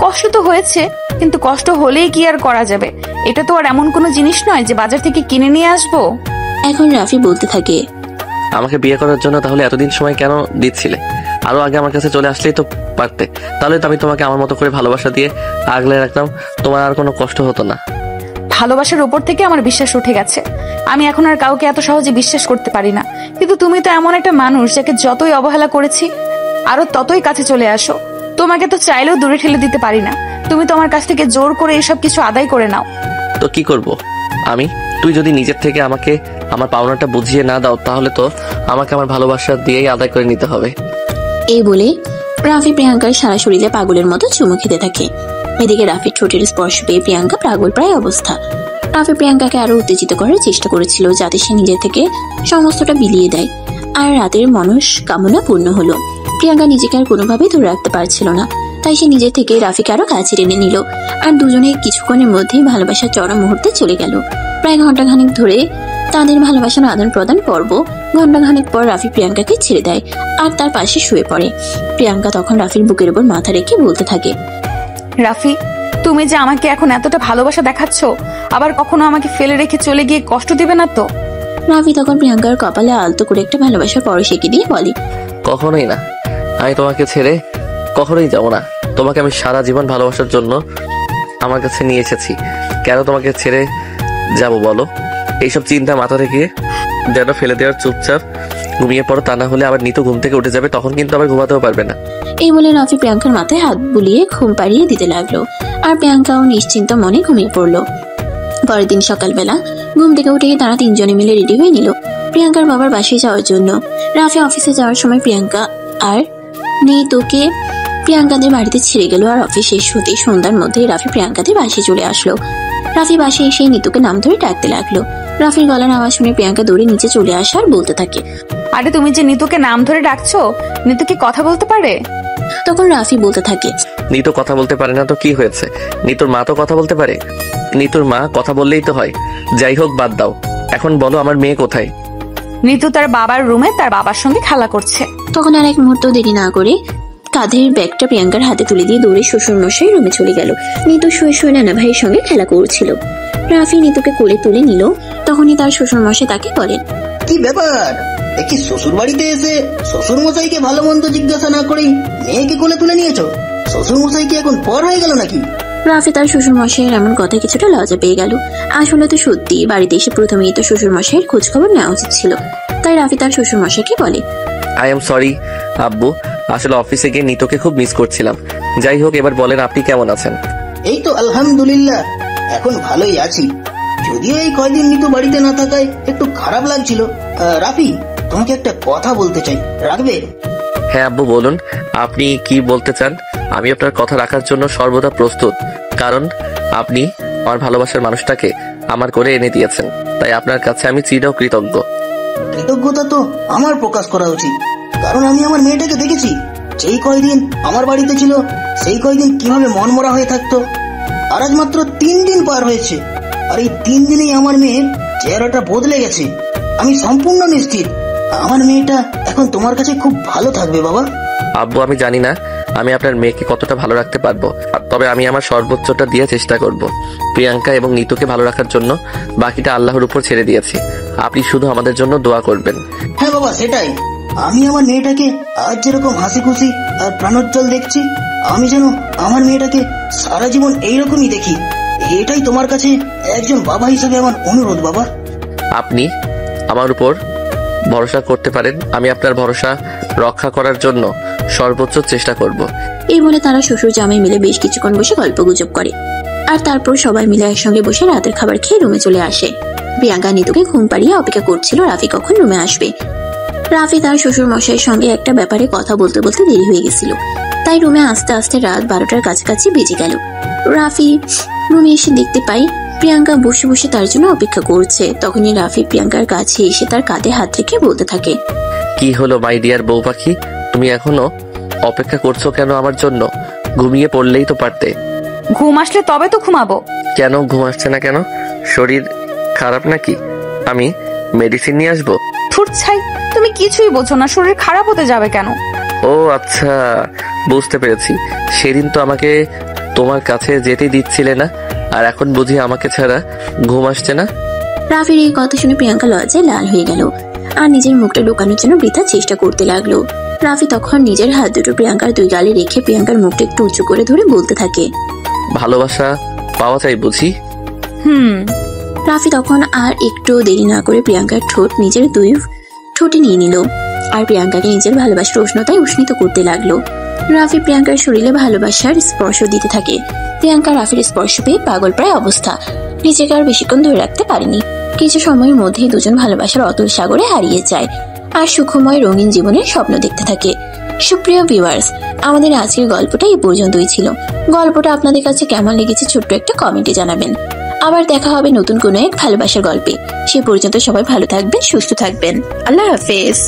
কষ্ট তো হয়েছে, কিন্তু কষ্ট হলেই কি আর করা যাবে? এটা তো আর এমন কোনো জিনিস নয় যে বাজার থেকে কিনে নিয়ে আসবো। এখন রাফি বলতে থাকে, আমাকে বিয়ে করার জন্য তাহলে এতদিন সময় কেন দিচ্ছিলে? আরো আগে আমার কাছে চলে আসলেই তো পারতে, তাহলে তো আমি তোমাকে আমার মতো করে ভালোবাসা দিয়ে আগলে রাখতাম, তোমার আর কোনো কষ্ট হতো না। ভালোবাসার উপর থেকে আমার বিশ্বাস উঠে গেছে। আমি এখন আর কাউকে এত সহজে বিশ্বাস করতে পারি না। কিন্তু তুমি তো এমন একটা মানুষ যাকে যতই অবহেলা করেছি আরো ততই কাছে চলে আসো। তোমাকে তো চাইলেও দূরে ঠেলে দিতে পারি না। তুমি তো আমার কাছ থেকে জোর করে এসব কিছু আদায় করে নাও। তো কি করব আমি? তুই যদি নিজের থেকে আমাকে আমার পাওনাটা বুঝিয়ে না দাও তাহলে তো আমাকে আমার ভালোবাসা দিয়েই আদায় করে নিতে হবে। এই বলে রাফি প্রিয়াঙ্কার সারা শরীরে পাগলের মতো চুমু খেতে থাকে। এদিকে রাফির ঠোঁটের স্পর্শ পেয়ে প্রিয়াঙ্কা পাগল প্রায় অবস্থা। রাফি প্রিয়াঙ্কাকে আরো উত্তেজিত করার চেষ্টা করেছিল যাতে সে নিজে থেকে সমস্তটা বিলিয়ে দেয়। আর রাতের মনস্কামনা পূর্ণ হলো। প্রিয়াঙ্কা নিজেকে আর কোনোভাবেই ধরে রাখতে পারছিল না, তাই সে নিজে থেকে রাফিকে আরো কাছে টেনে নিল। আর দুজনে কিছুক্ষণের মধ্যেই ভালোবাসার চরম মুহূর্তে চলে গেল। প্রায় ঘন্টাখানেক ধরে তাদের ভালোবাসার আদান প্রদান পর্ব। ঘন্টাখানেক পর রাফি প্রিয়াঙ্কাকে ছেড়ে দেয় আর তার পাশে শুয়ে পড়ে। প্রিয়াঙ্কা তখন রাফির বুকের উপর মাথা রেখে বলতে থাকে, রাফি, তুমি যে আমাকে এখন এতটা ভালোবাসা দেখাচ্ছ, আবার কখনো আমাকে ফেলে রেখে চলে গিয়ে কষ্ট দেবে না তো? রাফি তখন প্রিয়াঙ্কার কপালে আলতো করে একটা ভালোবাসার পরশ এঁকে দিয়ে বলে, কখনোই না, আমি তোমাকে ছেড়ে কখনোই যাব না। তোমাকে আমি সারা জীবন ভালোবাসার জন্য আমার কাছে নিয়ে এসেছি, কেন তোমাকে ছেড়ে যাব বলো? এইসব চিন্তা মাথা থেকে যেন ফেলে দেওয়ার, চুপচাপ ঘুমিয়ে পড়ো, তা না হলে আবার নিতু ঘুম থেকে উঠে যাবে, তখন কিন্তু আবার ঘুমাতেও পারবে না। এই বলে রাফি প্রিয়াঙ্কার মাথায় হাত বুলিয়ে ঘুম পাড়িয়ে দিতে লাগলো আর প্রিয়াঙ্কাও নিশ্চিন্ত মনে ঘুমিয়ে পড়লো। পরের দিন সকালবেলা ঘুম থেকে উঠে তারা তিনজনে মিলে রেডি হয়ে নিল প্রিয়াঙ্কার বাবার বাসায় যাওয়ার জন্য। রাফি অফিসে যাওয়ার সময় প্রিয়াঙ্কা আর নিতুকে প্রিয়াঙ্কাদের বাড়িতে ছেড়ে গেল। আর অফিস শেষ হতে সন্ধ্যার মধ্যে রাফি প্রিয়াঙ্কাদের বাসায় চলে আসলো। রাফি বাসায় এসে নিতুকে নাম ধরে ডাকতে লাগলো। রাফির গলার আওয়াজ শুনে প্রিয়াঙ্কা দৌড়ে নিচে চলে আসে আর বলতে থাকে, আরে তুমি যে নিতুকে নাম ধরে ডাকছো, নিতু কি কথা বলতে পারে? তখন রাফি বলতে থাকে, নিতু কথা বলতে পারে না তো কি হয়েছে? নিতুর মা তো কথা বলতে পারে। নিতুর মা কথা বললেই তো হয়। যাই হোক, বাদ দাও। এখন বলো, আমার মেয়ে কোথায়? নিতু তার বাবার রুমে তার বাবার সঙ্গে খেলা করছে। তখন আর এক মুহূর্ত দেরি না করে কাঁধের ব্যাগটা প্রিয়াঙ্কার হাতে তুলে দিয়ে দৌড়ে শ্বশুর মশাই রুমে চলে গেল। নিতু শুয়ে শুয়ে নানা ভাইয়ের সঙ্গে খেলা করছিল। রাফি নিতুকে কোলে তুলে নিল। তখনই তার শ্বশুর মশাই তাকে বলেন, কি ব্যাপার? দেখি শ্বশুর বাড়িতে এসে শ্বশুর মশাইকে ভালো মন্দ জিজ্ঞাসা না করেই মেয়েকে কোলে তুলে নিয়েছো। শ্বশুর মশাই কি এখন পর হয়ে গেল নাকি? রাফি তার শ্বশুর মশাইয়ের এমন কথা কিছুটা লজ্জা পেয়ে গেল। আসলে তো সত্যি বাড়িতে এসে প্রথমেই তো শ্বশুর মশাইয়ের খোঁজ খবর নেওয়া উচিত ছিল। তাই রাফি তার শ্বশুর মশাইকে বলে, আই এম সরি আব্বু, আসলে অফিসে গিয়ে নিতুকে খুব মিস করছিলাম। যাই হোক, এবার বলেন আপনি কেমন আছেন? এই তো আলহামদুলিল্লাহ, এখন ভালোই আছি। যদিও এই কয়দিন নিতু বাড়িতে না থাকায় একটু খারাপ লাগছিল। রাফি, তোমাকে একটা কথা বলতে চাই, রাখবে? হ্যাঁ আব্বু, বলুন আপনি কি বলতে চান। আমি আপনার কথা রাখার জন্য সর্বদা প্রস্তুত, কারণ আপনি আমার ভালোবাসার মানুষটাকে আমার করে এনে দিয়েছেন। তাই আপনার কাছে আমি চিরকৃতজ্ঞ। কৃতজ্ঞতা তো আমার প্রকাশ করা উচিত, কারণ আমি আমার মেয়েটাকে দেখেছি। যেই কয়দিন আমার বাড়িতে ছিল সেই কয়দিন কিভাবে মনমরা হয়ে থাকতো। আর আজ মাত্র 3 দিন পার হয়েছে, আর এই 3 দিনেই আমার মেয়ের চেহারাটা বদলে গেছে। আমি সম্পূর্ণ নিশ্চিত আমার মেয়েটা এখন তোমার কাছে খুব ভালো থাকবে বাবা। আব্বু, আমি জানি না আমি আপনার মেয়েকে কতটা ভালো রাখতে পারবো, তবে আমি আমার সর্বোচ্চটা দিয়ে চেষ্টা করব। প্রিয়াঙ্কা এবং নিতুকে ভালো রাখার জন্য বাকিটা আল্লাহর উপর ছেড়ে দিয়েছি। আপনি শুধু আমাদের জন্য দোয়া করবেন। হ্যাঁ বাবা, সেটাই। আমি আমার মেয়েটাকে আজ যেরকম হাসি খুশি আর প্রাণোজ্জ্বল দেখছি, আমি যেন আমার মেয়েটাকে সারা জীবন এইরকমই দেখি। এটাই তোমার কাছে একজন বাবা হিসেবে আমার অনুরোধ বাবা। আপনি আমার উপর ভরসা করতে পারেন। আমি আপনার ভরসা রক্ষা করার জন্য সর্বোচ্চ চেষ্টা করব। এই বলে তারা শ্বশুর জামাই মিলে বেশ কিছুক্ষণ বসে গল্প গুজব করে। আর তারপর সবাই মিলে একসঙ্গে বসে রাতের খাবার খেয়ে রুমে চলে আসে। প্রিয়াঙ্কা নিতুকে ঘুম পাড়িয়ে অপেক্ষা করছিল রাফি কখন রুমে আসবে। রাফি তার শ্বশুর মশাইয়ের সঙ্গে একটা ব্যাপারে কথা বলতে বলতে দেরি হয়ে গেছিল, তাই রুমে আস্তে আস্তে রাত 12টার কাছাকাছি বেজে গেল। রাফি রুমে এসে দেখতে পাই প্রিয়াঙ্কা বসে বসে তার জন্য অপেক্ষা করছে। তখনই রাফি প্রিয়াঙ্কার কাছে এসে তার কাঁধে হাত রেখে বলতে থাকে, কি হলো মাই ডিয়ার বউ পাখি, তুমি এখনো অপেক্ষা করছো কেন আমার জন্য? ঘুমিয়ে পড়লেই তো পারতে। ঘুম আসলে তবে তো ঘুমাবো। কেন ঘুম আসছে না কেন? শরীর খারাপ নাকি? আমি মেডিসিন নিয়ে আসবো? ঠুট ছাই, তুমি কিছুই বোঝো না। শরীর খারাপ হতে যাবে কেন? ও আচ্ছা, বুঝতে পেরেছি। সেদিন তো আমাকে তোমার কাছে যেতে দিচ্ছিলে না, আর এখন বুঝি আমাকে ছাড়া ঘুম আসছে না। রাফির এই কথা শুনে প্রিয়াঙ্কা লজ্জায় লাল হয়ে গেল আর নিজের মুখটা লুকানোর জন্য বৃথা চেষ্টা করতে লাগলো। রাফি তখন নিজের হাত দুটো প্রিয়াঙ্কার 2 গালে রেখে প্রিয়াঙ্কার মুখটা একটু উঁচু করে ধরে বলতে থাকে, ভালোবাসা পাওয়া যায় বুঝি? রাফি তখন আর একটু দেরি না করে প্রিয়াঙ্কার ঠোঁট নিজের 2 ঠোঁটে নিয়ে নিল আর প্রিয়াঙ্কাকে নিজের ভালোবাসার উষ্ণতায় উষ্ণিত করতে লাগলো। রাফি প্রিয়াঙ্কার শরীরে ভালোবাসার স্পর্শ দিতে থাকে। প্রিয়াঙ্কা রাফির স্পর্শ পেয়ে পাগল প্রায় অবস্থা, নিজেকে আর বেশিক্ষণ ধরে রাখতে পারেনি। কিছু সময়ের মধ্যেই দুজন ভালোবাসার অতল সাগরে হারিয়ে যায় আর সুখময় রঙিন জীবনের স্বপ্ন দেখতে থাকে। সুপ্রিয় ভিউয়ার্স, আমাদের আজকের গল্পটা এই পর্যন্তই ছিল। গল্পটা আপনাদের কাছে কেমন লেগেছে ছোট্ট একটা কমেন্টে জানাবেন। আবার দেখা হবে নতুন কোনো এক ভালোবাসার গল্পে। সে পর্যন্ত সবাই ভালো থাকবেন, সুস্থ থাকবেন। আল্লাহ হাফেজ।